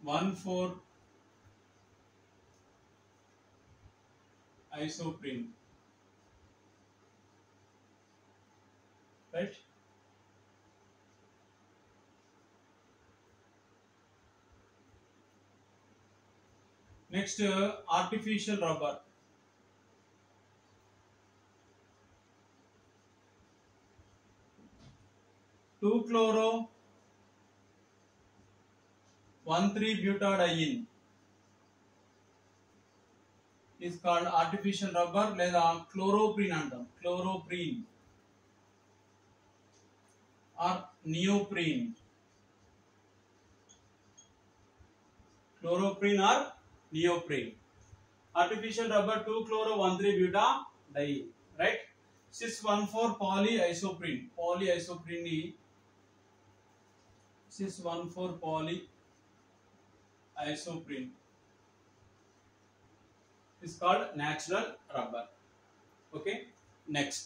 Speaker 1: 1,4 isoprene, right? Next, artificial rubber. 2-chloro 1,3-butadiene is called artificial rubber లేదా chloroprene అంటాం. Chloroprene or neoprene. Chloroprene or neoprene. Artificial rubber 2-chloro 1,3-butadiene, right? cis 1,4 polyisoprene. Polyisoprene ni cis 1,4 polyisoprene is called natural rubber. Okay, next.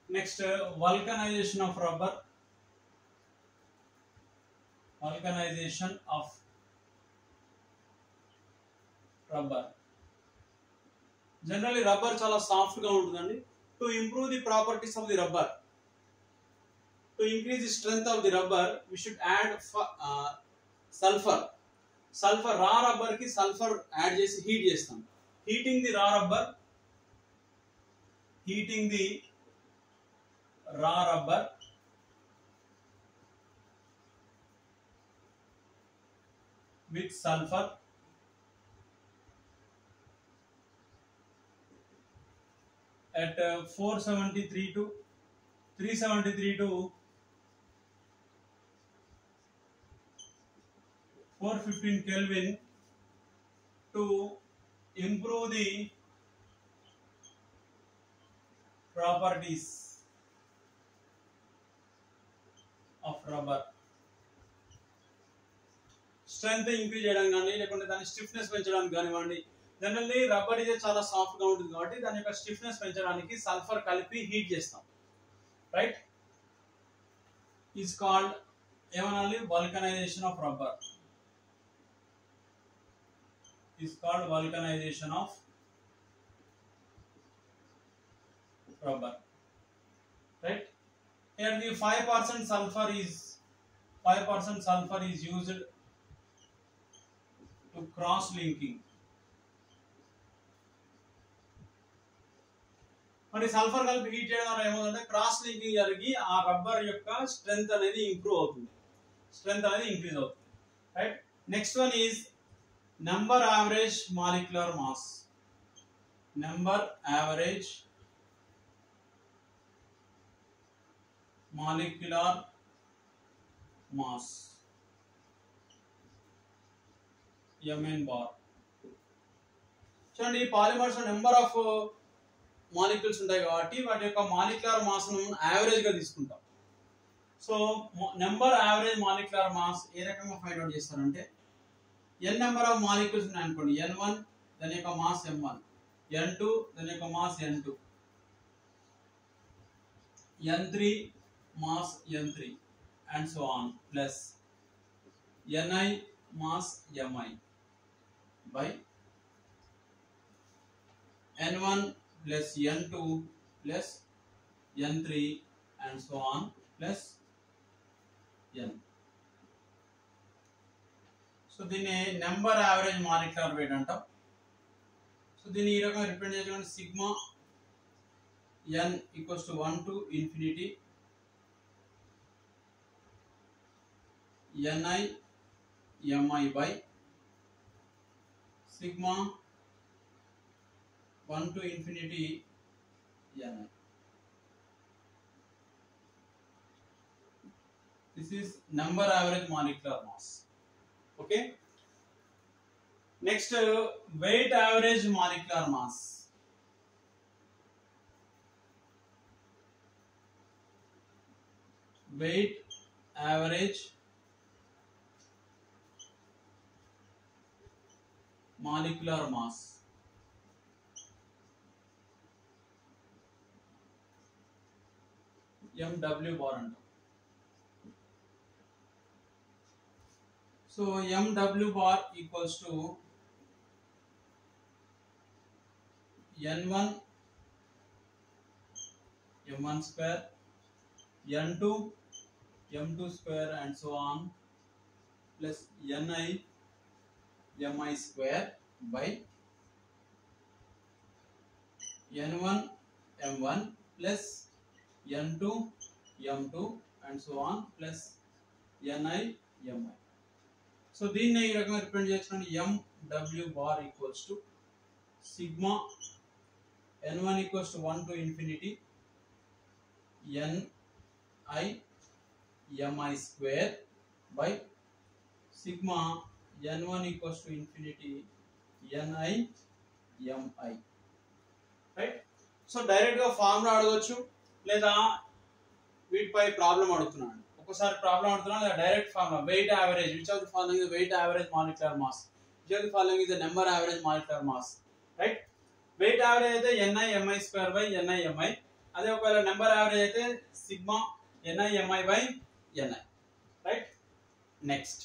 Speaker 1: Next, vulcanization of rubber. Vulcanization of rubber. Generally, rubber చాలా soft గా ఉంటుందండి. To improve the properties of the rubber, to increase the strength of the rubber, we should add sulfur. Sulfur raw rubber ki sulfur add చేసి heat చేస్తాం. Heating the raw rubber with sulfur at 473 to 373 to 415 Kelvin to improve the properties of rubber. Strength increase చేయడానికి కానీ లేకుంటే దాని stiffness పెంచడానికి కానివ్వండి. Generally rubber ఇది చాలా సాఫ్ట్ గా ఉంటుంది కాబట్టి దాని యొక్క స్టిఫ్నెస్ పెంచడానికి సల్ఫర్ కలిపి హీట్ చేస్తాం, రైట్? ఈజ్ కాల్డ్ ఏమనాలి? Vulcanization of rubber. Is called vulcanization of rubber, right? Here the 5% sulfur is used to cross linking. మరి సల్ఫర్ కలిపి హీట్ చేయడం వల్ల ఏమవుతుందంటే క్రాస్ లింకింగ్ జరిగి ఆ రబ్బర్ యొక్క స్ట్రెంగ్త్ అనేది ఇంప్రూవ్ అవుతుంది, స్ట్రెంగ్త్ అనేది ఇంక్రీజ్ అవుతుంది, right? Next one is number average molecular mass. Number average molecular mass, Mn bar. చూడండి, పాలిమర్స్ నెంబర్ ఆఫ్ మాలిక్యూల్స్ ఉంటాయి కాబట్టి వాటి యొక్క మాలిక్యులర్ మాస్ ను యావరేజ్ గా తీసుకుంటాం. So number average molecular mass ఏ రకంగా ఫైండ్ అవుట్ చేస్తారంటే, n నెంబర్ ఆఫ్ మాలిక్యూల్స్ ఉన్నాయి అనుకోండి, n1 దాని యొక్క మాస్ m1, n2 దాని యొక్క mass n2, n3 mass n3 and so on, plus ni mass mi by n1 plus n2 plus n3 and so on plus n. So దీన్ని number average molecular weight అంటాం. So దీన్ని ఈ రకంగా represent చేయడం sigma n equals to 1 to infinity ni mi by sigma 1 to infinity Ni. This is number average molecular mass. Okay. Next, weight average molecular mass. Weight average molecular mass. MW bar అంటాం. So MW bar equals to N1 M1 square, N2 M2 square and so on plus Ni Mi square by N1 M1 plus N2 M2 and so on plus Ni Mi. So దీన్ని ఈ రకంగా represent చేస్తున్నాను. MW bar equals to sigma N1 equals to 1 to infinity Ni Mi square by sigma N1 equals to infinity Ni Mi. Right? So direct గా formula అడగొచ్చు లేదా వీటిపై problem అడుగుతున్నాను. ఒకసారి ప్రాబ్లం అడుగుతున్నాను లేదా direct formula wait average, which of the following is wait average molecular mass, which of the following is the number average molecular mass. Right? Wait average అయితే Ni Mi square by Ni Mi. అదే ఒకవేళ number average అయితే sigma Ni Mi by Ni. Right? Next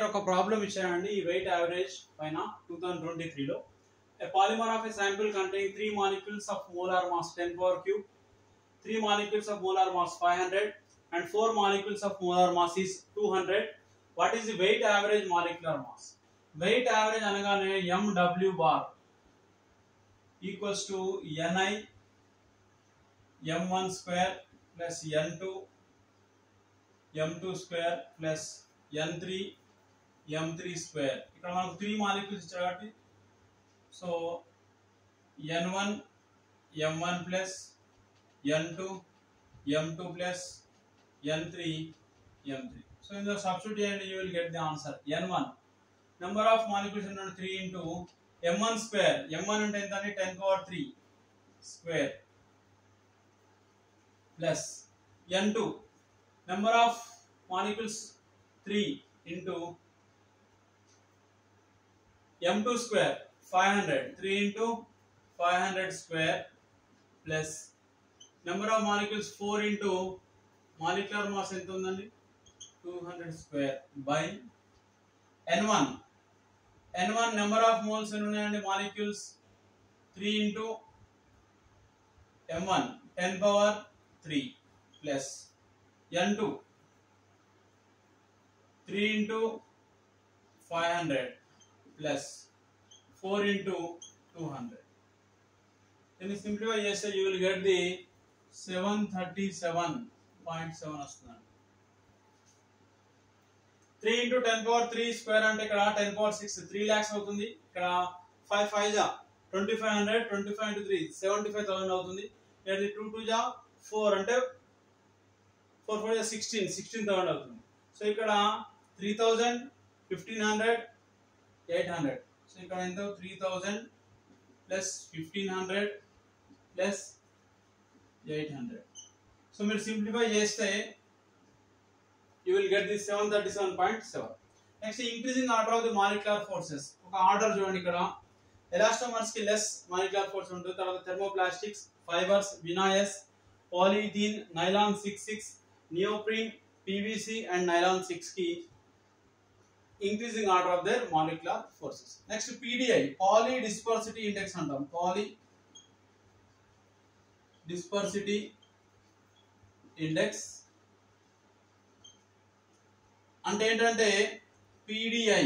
Speaker 1: ఒక problem ఇచ్చానండి ఈ wait average పైన 2023 లో. A polymer of a sample containing 3 molecules of molar mass 10 power cube, 3 molecules of molar mass 500 and 4 molecules of molar mass is 200. What is the weight average molecular mass? Weight average అనగానే MW bar equals to Ni M1 square plus N2 M2 square plus N3 M3 square. ఇక్కడ మనకు 3 molecules ఇచ్చారు కాబట్టి so N1 M1 plus N2 M2 plus N3 M3. So in the substitute and you will get the answer. N1 number of molecules is 3 into M1 square. M1 అంటే ఎంత అంటే 10 power 3 square plus N2 number of molecules 3 into M2 square 500, 3 into 500 square plus number of molecules 4 into molecular mass ఎంత ఉందండి 200 square by N1 number of moles ఎన్ని ఉన్నాయండి molecules 3 into M1 10 power 3 plus N2 3 into 500 plus 4 into 200. Then you simplify చేస్తే you will get the 737.7 వస్తుంది. 3 into 10 power 3 square అంటే ఇక్కడ 10 power 6 3 lakhs అవుతుంది. ఇక్కడ 5 5 జా 2500 25 into 3 75000 అవుతుంది. ఇక్కడ 2 2 జా 4 అంటే 4 4 జా 16000 అవుతుంది. సో ఇక్కడ 3000 1500 800. సో ఇక్కడ ఎంత 3000 plus 1500 plus 800. సో మీరు సింప్లిఫై చేస్తే you will get this 737.7. Next increasing order of the molecular forces. ఒక ఆర్డర్ చూడండి ఇక్కడ ఎలాస్టోమర్స్ కి లెస్ మాలిక్యులర్ ఫోర్స్ ఉంటుంది. తర్వాత thermoplastics, fibres, Buna S, polythene, nylon 66, neoprene, PVC and nylon 6 కి increasing order of their molecular forces. Next PDI, poly dispersity index అంటాం. poly dispersity index అంటే ఏంటంటే PDI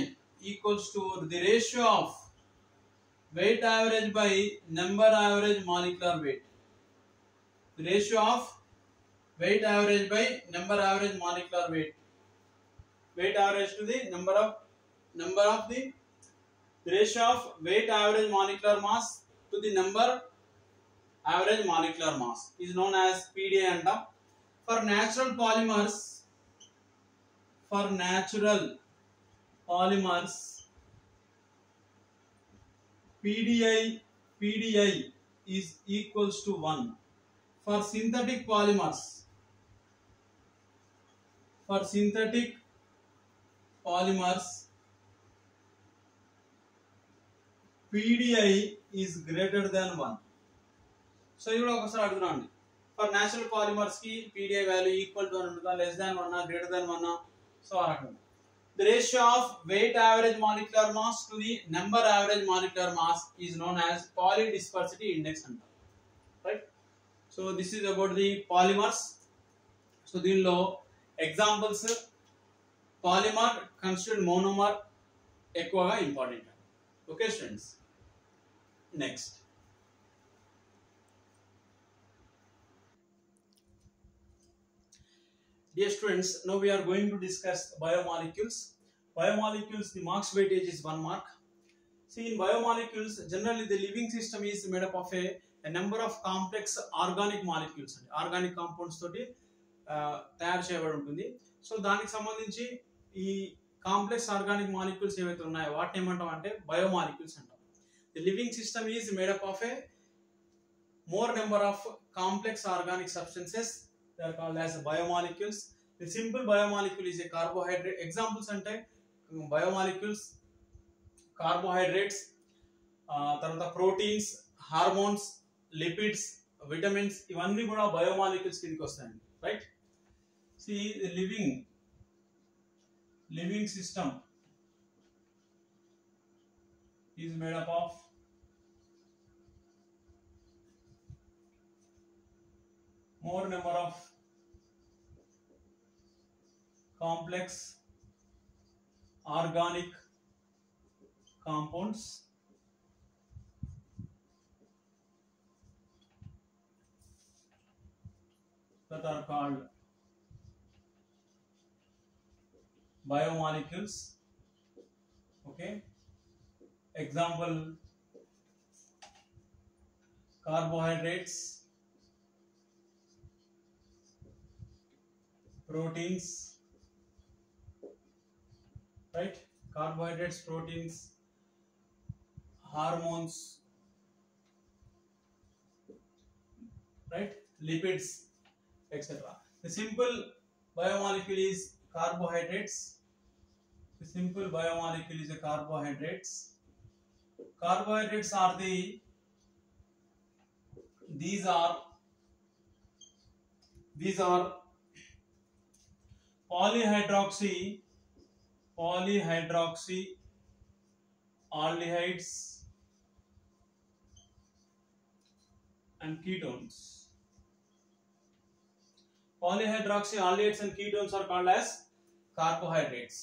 Speaker 1: equals to the ratio of weight average by number average molecular weight. The ratio of weight average by number average molecular weight. Weight average to the number of number of the ratio of weight average molecular mass to the number average molecular mass is known as PDI అంటాం. For natural polymers, PDI is equals to 1. For synthetic polymers, PDI is greater than 1. So ఇప్పుడు ఒకసారి అడుగుతున్నాండి, for natural polymers కి PDI value equal to 1 ఉంటుందా, less than 1, greater than 1? So ఆ రకంగా the ratio of weight average molecular mass to the number average molecular mass is known as polydispersity index అంటారు. Right. So this is about the polymers. So దీనిలో examples polymer, constitute monomer ఎక్కువగా important. Okay students, next dear students, now we are going to discuss biomolecules. Biomolecules, the marks weightage is 1 mark. See, in biomolecules, generally the living system is made up of a number of complex organic molecules, organic compounds తోటి తయారు చేయబడి ఉంటుంది. So దానికి సంబంధించి ఈ complex organic molecules ఏవైతే ఉన్నాయో వాటిని ఏమంటాం అంటే బయోమాలిక్యూల్స్ అంటాం. The living system is made up of A more number of complex organic substances. They are called as biomolecules. The simple biomolecule is a carbohydrate. Examples ante biomolecules, carbohydrates, tarvata proteins, hormones, lipids, vitamins, ivanni kuda biomolecules kidiki vastayandi, right? See, the living system is made up of more number of complex organic compounds that are called biomolecules. Okay, example carbohydrates, proteins, right? Carbohydrates, proteins, hormones, right? Lipids, etc. The simple biomolecule is carbohydrates. The simple biomolecule is a carbohydrates. Carbohydrates are these are polyhydroxy aldehydes and ketones. Polyhydroxy aldehydes and ketones are called as carbohydrates,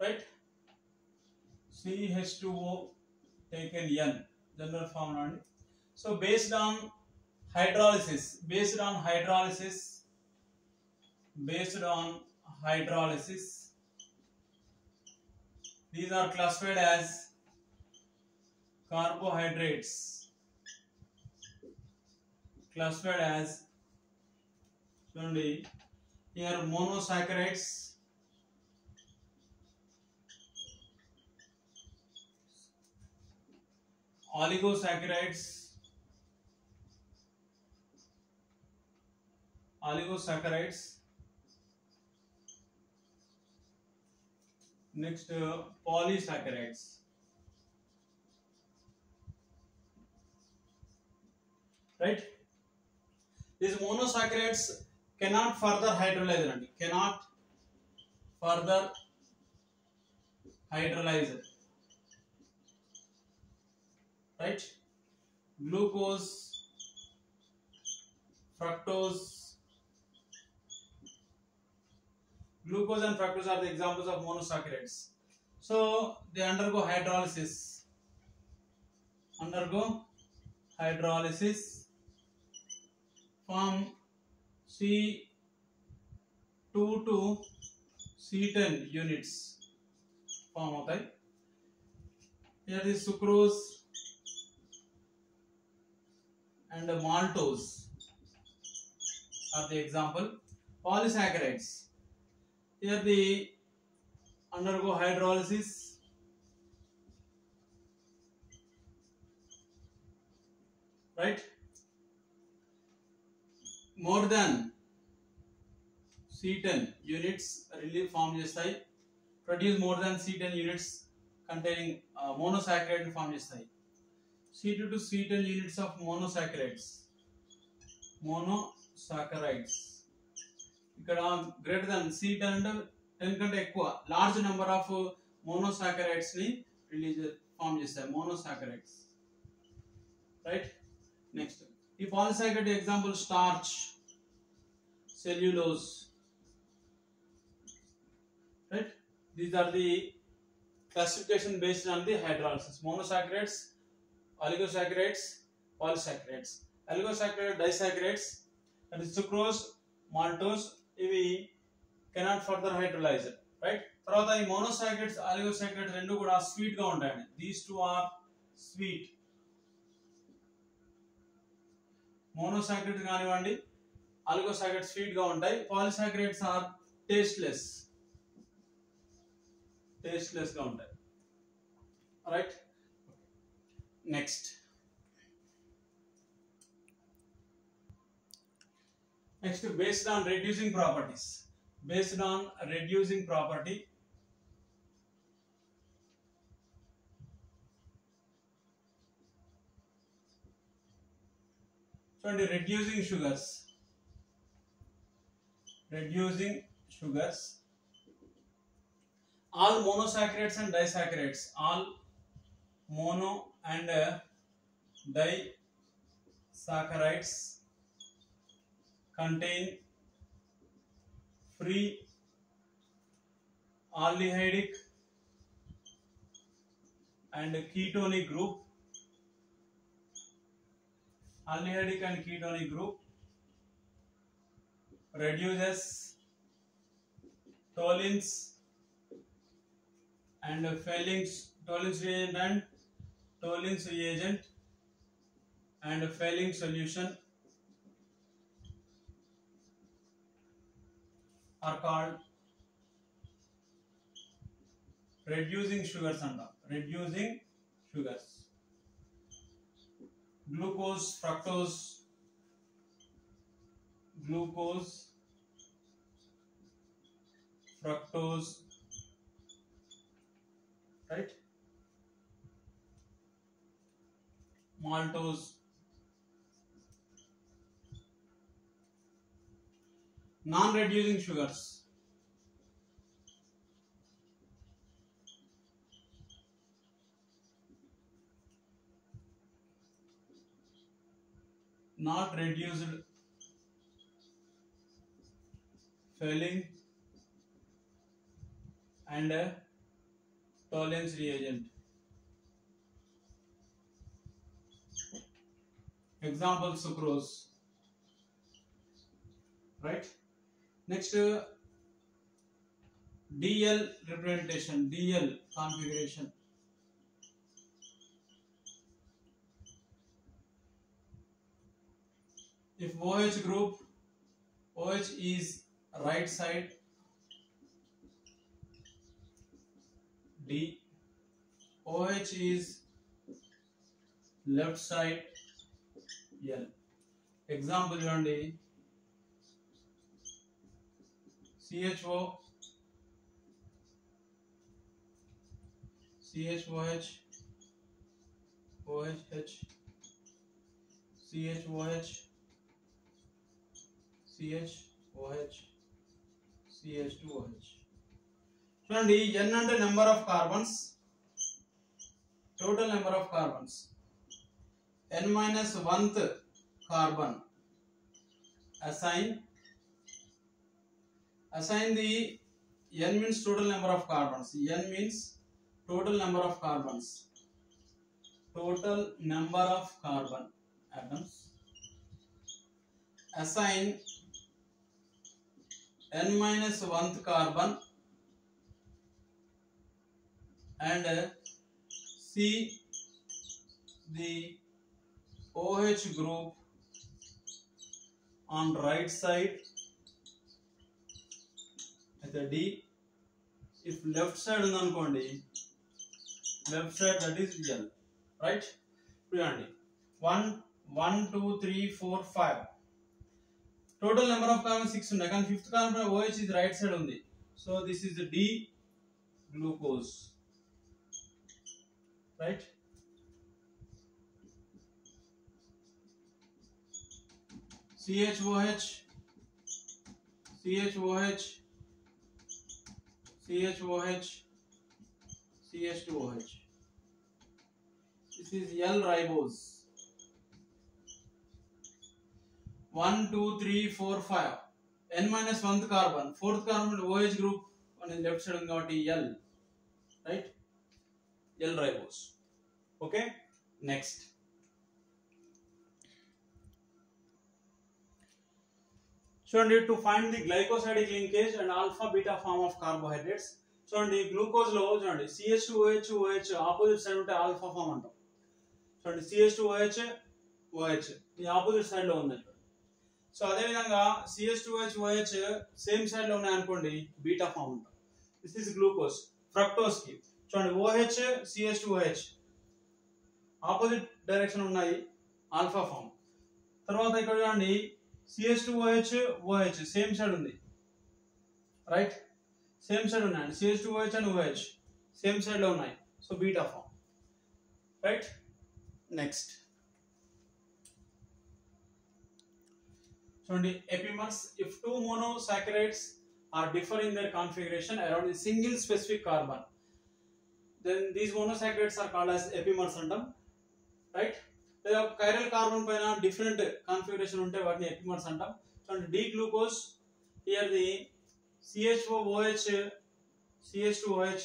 Speaker 1: right? CH2O taken N, general formula. So based on hydrolysis, these are classified as carbohydrates, here monosaccharides, oligosaccharides, next polysaccharides, right? These monosaccharides cannot further hydrolyze, right? Glucose, fructose and fructose are the examples of monosaccharides. So they undergo hydrolysis, from C2 to C10 units form అవుతాయి. Here is sucrose and maltose are the example. Polysaccharides, here the undergo hydrolysis, right? More than C10 units really form చేస్తాయి. Produce more than C10 units containing monosaccharide form చేస్తాయి. C2 to C10 units of monosaccharides. ఇక్కడ greater than C10 అంటే 10 కంటే ఎక్కువ large number of monosaccharides ని release form చేస్తాయి. Monosaccharides, right? Next ఈ polysaccharide example starch, cellulose, right? These are the classification based on the hydrolysis. Monosaccharides, oligosaccharides, polysaccharides. Oligosaccharide disaccharides, that is sucrose, maltose, ఇవి cannot further hydrolyze it, right? తర్వాత ఈ monosaccharides, oligosaccharides రెండు కూడా sweet గా ఉంటాయండి. These two are sweet. Monosaccharides కానివ్వండి, oligosaccharides sweet గా ఉంటాయి. Polysaccharides are tasteless గా ఉంటాయి, right? Next based on reducing properties. Based on reducing property, so the reducing sugars, all monosaccharides and disaccharides, all mono and disaccharides contain free aldehydic and ketonic group. Aldehydic and ketonic group reduces Tollens and Fehling's Tollens reagent and Fehling's solution are called reducing sugars and reducing sugars. Glucose, fructose, right? Maltose, non-reducing sugars, not reduced Fehling and Tollens reagent. Example sucrose, right? Next DL representation, DL configuration. If OH group, OH is right side D, OH is left side L. Example చూడండి, CHO, CHOH, OH, CHOH, CHOH, CH2OH. చూడండి, N అంటే number of carbons, total number of carbons. N minus 1th carbon, assign the N means total number of carbons. N means total number of carbons, total number of carbon atoms. Assign N minus 1th carbon and see the OH group on right side at the D. If left side unkondi, left side that is L, right? 1, 2, 3, 4, 5. Total number of carbon 6 undi. Kan fifth carbon OH is right side undi. So this is the D glucose, right? CHOH, CHOH, CHOH, CH2OH. This is L ribose. 1, 2, 3, 4, 5. N minus 1th carbon. 4th carbon OH group on the left side ungavati L, right? L ribose. Okay. Next. So, to find the glycosidic linkage and alpha beta form of carbohydrates. So, glucose lo CH2OH OH opposite side unte alpha form antam. So, CH2OH OH the opposite side lo undi. So, ade vidhanga CH2OH OH same side lo unnai anukondi beta form antam. This is glucose. Fructose ki chudandi OH CH2OH opposite direction unnai alpha form. Tarvata ikkada chudandi CH2OH OH same side undi, right? Same side unnai CH2OH and OH same side lo unnai, so beta form, right? Next, so the epimers, if two monosaccharides are differ in their configuration around a single specific carbon, then these monosaccharides are called as epimers antam, right? Chiral carbon paina different configuration unte vatni epimers antam. So D glucose, here the CHOOH CH2OH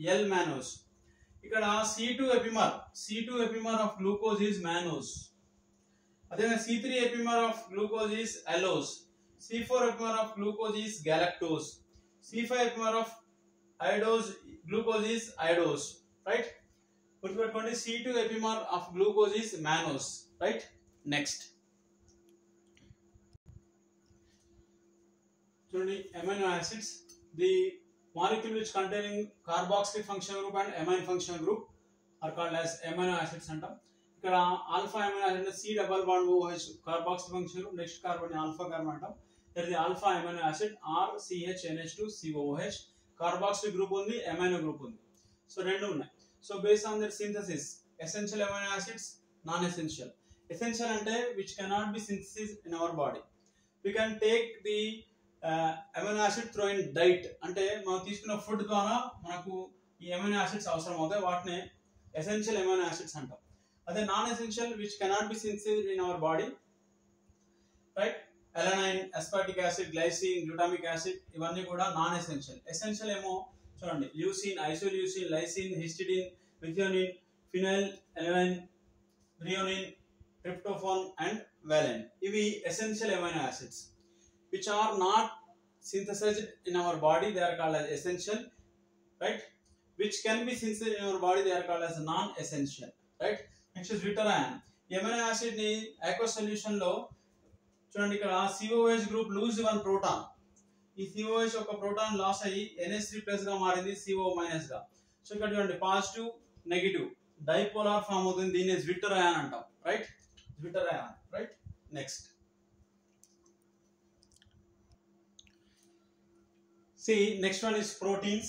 Speaker 1: L mannose. Ikkada C2 epimer of glucose is mannose. Adena C3 epimer of glucose is allose. C4 epimer of glucose is galactose. C5 epimer of glucose is iodose, right? C2 epimer of glucose is mannose, right? Next, so amino acids, the molecule which containing carboxylic functional group and amine functional group are called as amino acids antam. Ikkada alpha amino acid C double bond OH carboxylic functional group, next carbon alpha carbon antam. There is the alpha amino acid RCHNH2COOH carboxylic group undi, amino group undi. So rendu unnai. So based on their synthesis, essential amino acids, non-essential. Essential ante which cannot be synthesized in our body. We can take the amino acid through in diet. Ante మనం తీసుకున్న food ద్వారా మనకు ఈ amino acids అవసరం అవుతాయి. వాటినే essential amino acids అంటాం. అదే non-essential which cannot be synthesized in our body, right? Alanine, aspartic acid, glycine, glutamic acid ఇవన్నీ కూడా non-essential. Essential ఏమో చూడండి leucine, isoleucine, lysine, histidine, methionine, phenyl, alanine, threonine, tryptophan and valine. Ivi essential amino acids which are not synthesized in our body, they are called as essential, right? Which can be synthesized in our body, they are called as non-essential, right? Next is deuterion. Amino acid ni aqueous solution lo చూడండి ఇక్కడ COH group lose one proton. ఈ COH ఒక proton loss అయ్యి NH3+ గా మారింది CO- గా. So ఇక్కడ చూడండి పాజిటివ్ నెగటివ్ డైపోలార్ ఫామ్ అవుతుంది. దీన్ని జ్విట్టర్-అయాన్ అంటాం, right? Zwitter-ion, right? Next, see next one is proteins.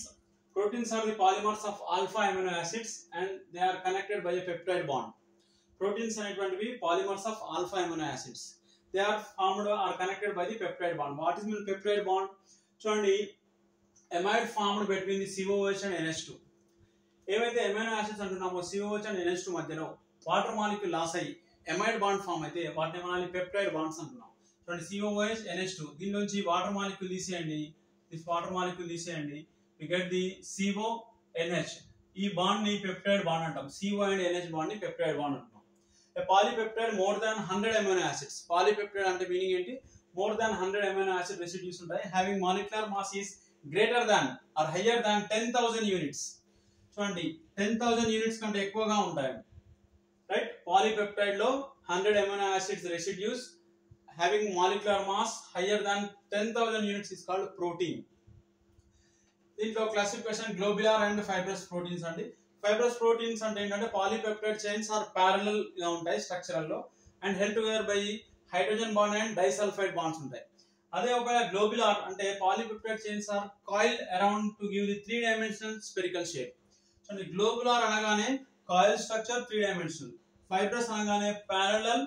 Speaker 1: Proteins are the polymers of alpha amino acids and they are connected by a peptide bond. Proteins అనేటువంటివి polymers of alpha amino acids. They are formed or connected by the peptide bond. What is mean peptide bond? చూడండి amide formed between the COH and NH2. ఏవైతే amino acids అంటున్నామో COH and NH2 మధ్యలో water molecule loss అయ్యి amide bond form అయితే వాటిని మనం peptide bonds అంటున్నాం. చూడండి COH NH2 దీని నుంచి వాటర్ మాలిక్యూల్ తీసేయండి, దిస్ వాటర్ మాలిక్యూల్ తీసేయండి, we get the CONH. ఈ బాండ్ ని పెప్టైడ్ బాండ్ అంటాం. CO and NH బాండ్ ని పెప్టైడ్ బాండ్ అంటాం. A polypeptide more than 100 amino acids. Polypeptide అంటే మీనింగ్ ఏంటి? more than 100 amino acid residues ఉంటాయి, having molecular mass is greater than or higher than 10,000 units. చూడండి 10,000 units కంటే ఎక్కువగా ఉంటాయండి. రైట్, పాలీపెప్టైడ్ లో 100 amino acids residues having molecular mass higher than 10,000 units is called protein. దీంట్లో classification globular and fibrous proteins అండి. Fibrous proteins అంటే ఏంటంటే polypeptide chains are parallel గా ఉంటాయి స్ట్రక్చరల్ లో and held together by hydrogen bond and disulphide bonds ఉంటాయి. అదే ఒక గ్లోబులార్ అంటే polypeptide chains are coiled around to give the 3 dimensional spherical shape. So globular అనగానే కాయిల్ స్ట్రక్చర్ 3 డైమెన్షనల్, ఫైబ్రస్ అనగానే parallel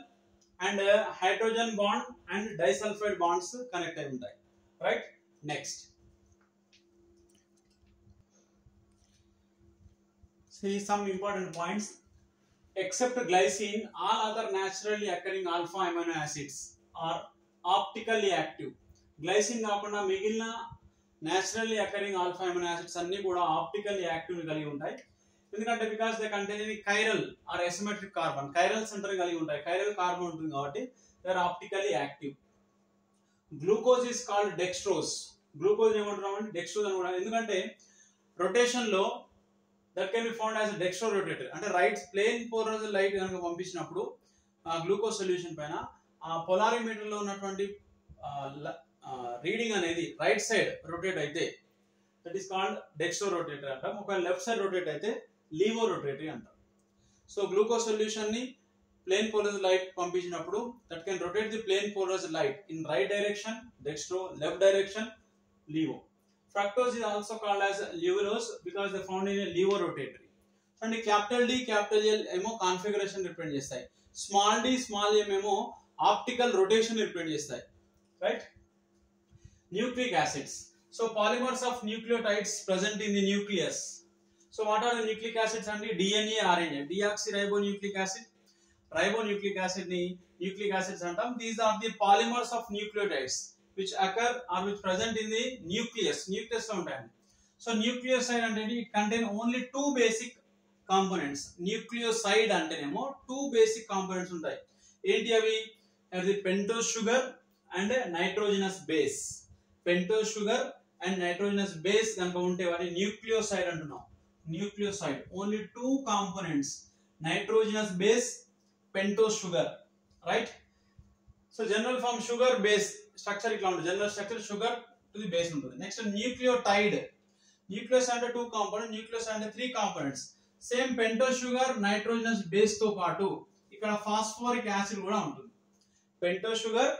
Speaker 1: and hydrogen bond and disulphide bonds connect అయి ఉంటాయి. Right, next see some important points. Except glycine, all other naturally occurring alpha amino acids are optically active. Glycine కాకుండా మిగిలిన naturally occurring alpha amino acids అన్ని కూడా optically active కలిగి ఉంటాయి. ఎందుకంటే because they contain chiral or asymmetric carbon, chiral center కలిగి ఉంటాయి, chiral carbon ఉంటుంది కాబట్టి they are optically active. Glucose is called dextrose. Glucose ఏమంటున్నాం అంటే dextrose అని కూడా, ఎందుకంటే రొటేషన్ లో that can be found as a dextrorotator. అంటే రైట్ ప్లేన్ పోలరైజ్ లైట్ కనుక పంపించినప్పుడు గ్లూకోజ్ సొల్యూషన్ పైన ఆ పొలారిమీటర్ లో ఉన్నటువంటి రీడింగ్ అనేది రైట్ సైడ్ రొటేట్ అయితే దట్ ఈస్ కాల్డ్ డెక్స్ట్రోరోటేటర్ అంటాం. ఒకవేళ లెఫ్ట్ సైడ్ రొటేట్ అయితే లీవోరోటేటరీ అంటాం. సో గ్లూకోజ్ సొల్యూషన్ ని ప్లేన్ పోలరైజ్ లైట్ పంపించినప్పుడు that can rotate the plane polarise light in right direction dextro, left direction laevo. Fructose is also called as levulose because they found in a levorotatory. And capital D, capital L ఏమో configuration represent చేస్తాయి, small D small M ఏమో optical rotation represent చేస్తాయి. Right, nucleic acids. So polymers of nucleotides present in the nucleus. So what are the nucleic acids అండి? DNA, RNA. Deoxyribonucleic acid, ribonucleic acid ని nucleic acids అంటాం. These are the polymers of nucleotides which occur or which present in the nucleus లో ఉంటాయి. So nucleoside అంటే it contain only 2 basic components. Nucleoside అంటేనేమో 2 basic components ఉంటాయి. ఏంటి అవి? అది pentose sugar and nitrogenous base. Pentose sugar and nitrogenous base కనుక ఉంటే వాటి న్యూక్లియోసైడ్ అంటున్నాం. Nucleoside only 2 components, nitrogenous base, pentose sugar. Right, so general form sugar base structure ఇట్లా ఉంటుంది. General structure sugar to the base ఉంటుంది. Next nucleotide. Nucleus అంటే 2 component, nucleus అంటే 3 components. Same pentose sugar nitrogenous base తో పాటు ఇక్కడ phosphoric acid కూడా ఉంటుంది. పెంటోస్ షుగర్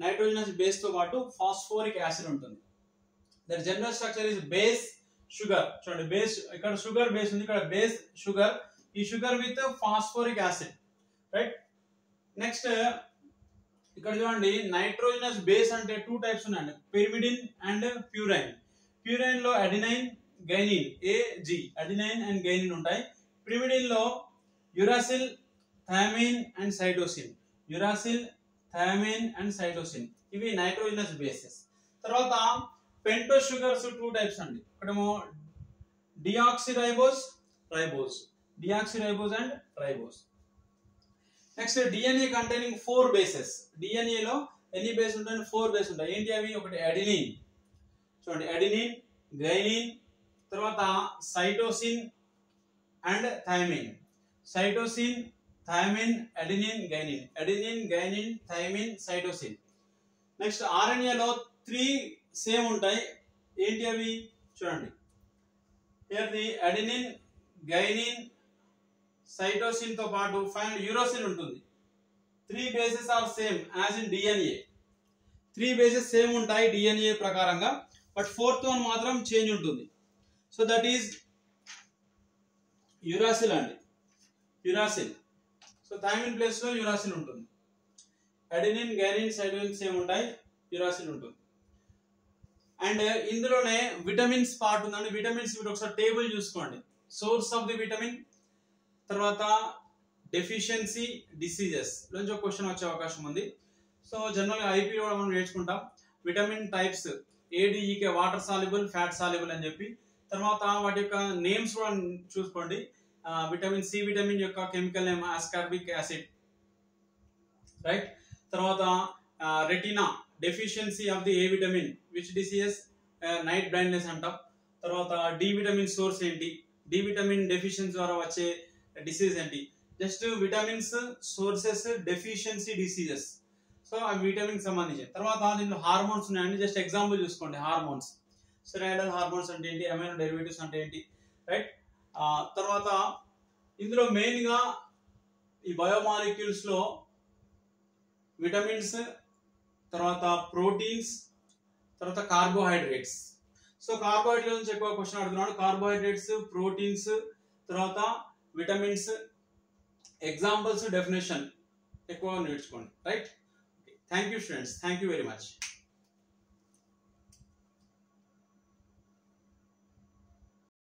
Speaker 1: నైట్రోజనస్ బేస్ తో పాటు ఫాస్ఫోరిక్ యాసిడ్ ఉంటుంది. That general structure is base sugar. చూడండి బేస్, ఇక్కడ షుగర్ బేస్ ఉంది, ఇక్కడ బేస్ షుగర్, ఈ sugar with phosphoric acid. Right, next ఇక్కడ చూడండి నైట్రోజనస్ బేస్ అంటే 2 టైప్స్ ఉన్నాయండి, పిరిమిడిన్ అండ్ ప్యూరైన్. ప్యూరైన్ లో adenine, guanine, AG, adenine and guanine ఉంటాయి. పిరిమిడిన్ లో uracil, thymine and cytosine. Uracil, thymine and cytosine ఇవి నైట్రోజనస్ బేసెస్. తర్వాత పెంటోస్ షుగర్స్ 2 టైప్స్ అండి. ఒకటేమో deoxyribose, ribose. Deoxyribose and ribose. Next DNA containing 4 bases. DNA లో ఎన్ని base ఉంటాయి? 4 base ఉంటాయి. ఏంటి అవి? ఒకటి అడినిన్, చూడండి అడినిన్, గైనిన్, తర్వాత cytosine and thymine. Cytosine, thymine, adenine, guanine. Adenine, guanine, thymine, cytosine. Next RNA లో 3 సేమ్ ఉంటాయి. ఏంటి అవి? చూడండి here the adenine, guanine, cytosine తో పాటు యూరోసిన్ ఉంటుంది. 3 bases are same as in DNA. 3 బేసెస్ సేమ్ ఉంటాయి డిఎన్ఏ ప్రకారంగా, బట్ 4th వన్ మాత్రం చేంజ్ ఉంటుంది. సో దట్ ఈస్ యురాసిల్ అండి, యురాసిల్. సో థైమిన్ ప్లేస్ లో యురాసిల్ ఉంటుంది. అడెనిన్, గైనిన్, సైటోసిన్ సేమ్ ఉంటాయి, యురాసిల్ ఉంటుంది. అండ్ ఇందులోనే విటమిన్స్ పార్ట్ ఉందండి. విటమిన్స్ మీరు ఒకసారి టేబుల్ చూసుకోండి. సోర్స్ ఆఫ్ ది విటమిన్, తర్వాత డెఫిషియన్సీ, డిసీజెస్ నుంచి ఒక క్వశ్చన్ వచ్చే అవకాశం ఉంది. సో జనరల్ గా ఐపీ కూడా మనం నేర్చుకుంటాం. Vitamin types ADEK, water soluble, fat soluble అని చెప్పి. తర్వాత వాటి యొక్క నేమ్స్ కూడా చూసుకోండి. విటమిన్ సి విటమిన్ యొక్క chemical name ascorbic acid. Right, తర్వాత retina, deficiency of the A vitamin, which diseases night blindness అంటాం. తర్వాత డి విటమిన్ సోర్స్ ఏంటి? డి విటమిన్ డెఫిషియన్సీ ద్వారా వచ్చే డిసీజ్ ఏంటి, just vitamins sources deficiency diseases. So అవి vitamin సంబంధించి. తర్వాత దీంట్లో హార్మోన్స్ ఉన్నాయండి, జస్ట్ ఎగ్జాంపుల్ చూసుకోండి. హార్మోన్స్, స్టెరాయిడల్ హార్మోన్స్ అంటే ఏంటి, అమైనో డెరివేటివ్స్ అంటే ఏంటి, రైట్. తర్వాత ఇందులో మెయిన్ గా ఈ బయోమాలిక్యూల్స్ లో విటమిన్స్, తర్వాత ప్రోటీన్స్, తర్వాత కార్బోహైడ్రేట్స్. సో కార్బోహైడ్రేట్స్ నుంచి ఎక్కువ క్వశ్చన్ అడుగుతున్నాడు. కార్బోహైడ్రేట్స్, ప్రోటీన్స్, తర్వాత విటమిన్స్, ఎగ్జాంపుల్స్, డెఫినేషన్ ఎక్కువ నేర్చుకోండి, right. Thank you students, thank you very much.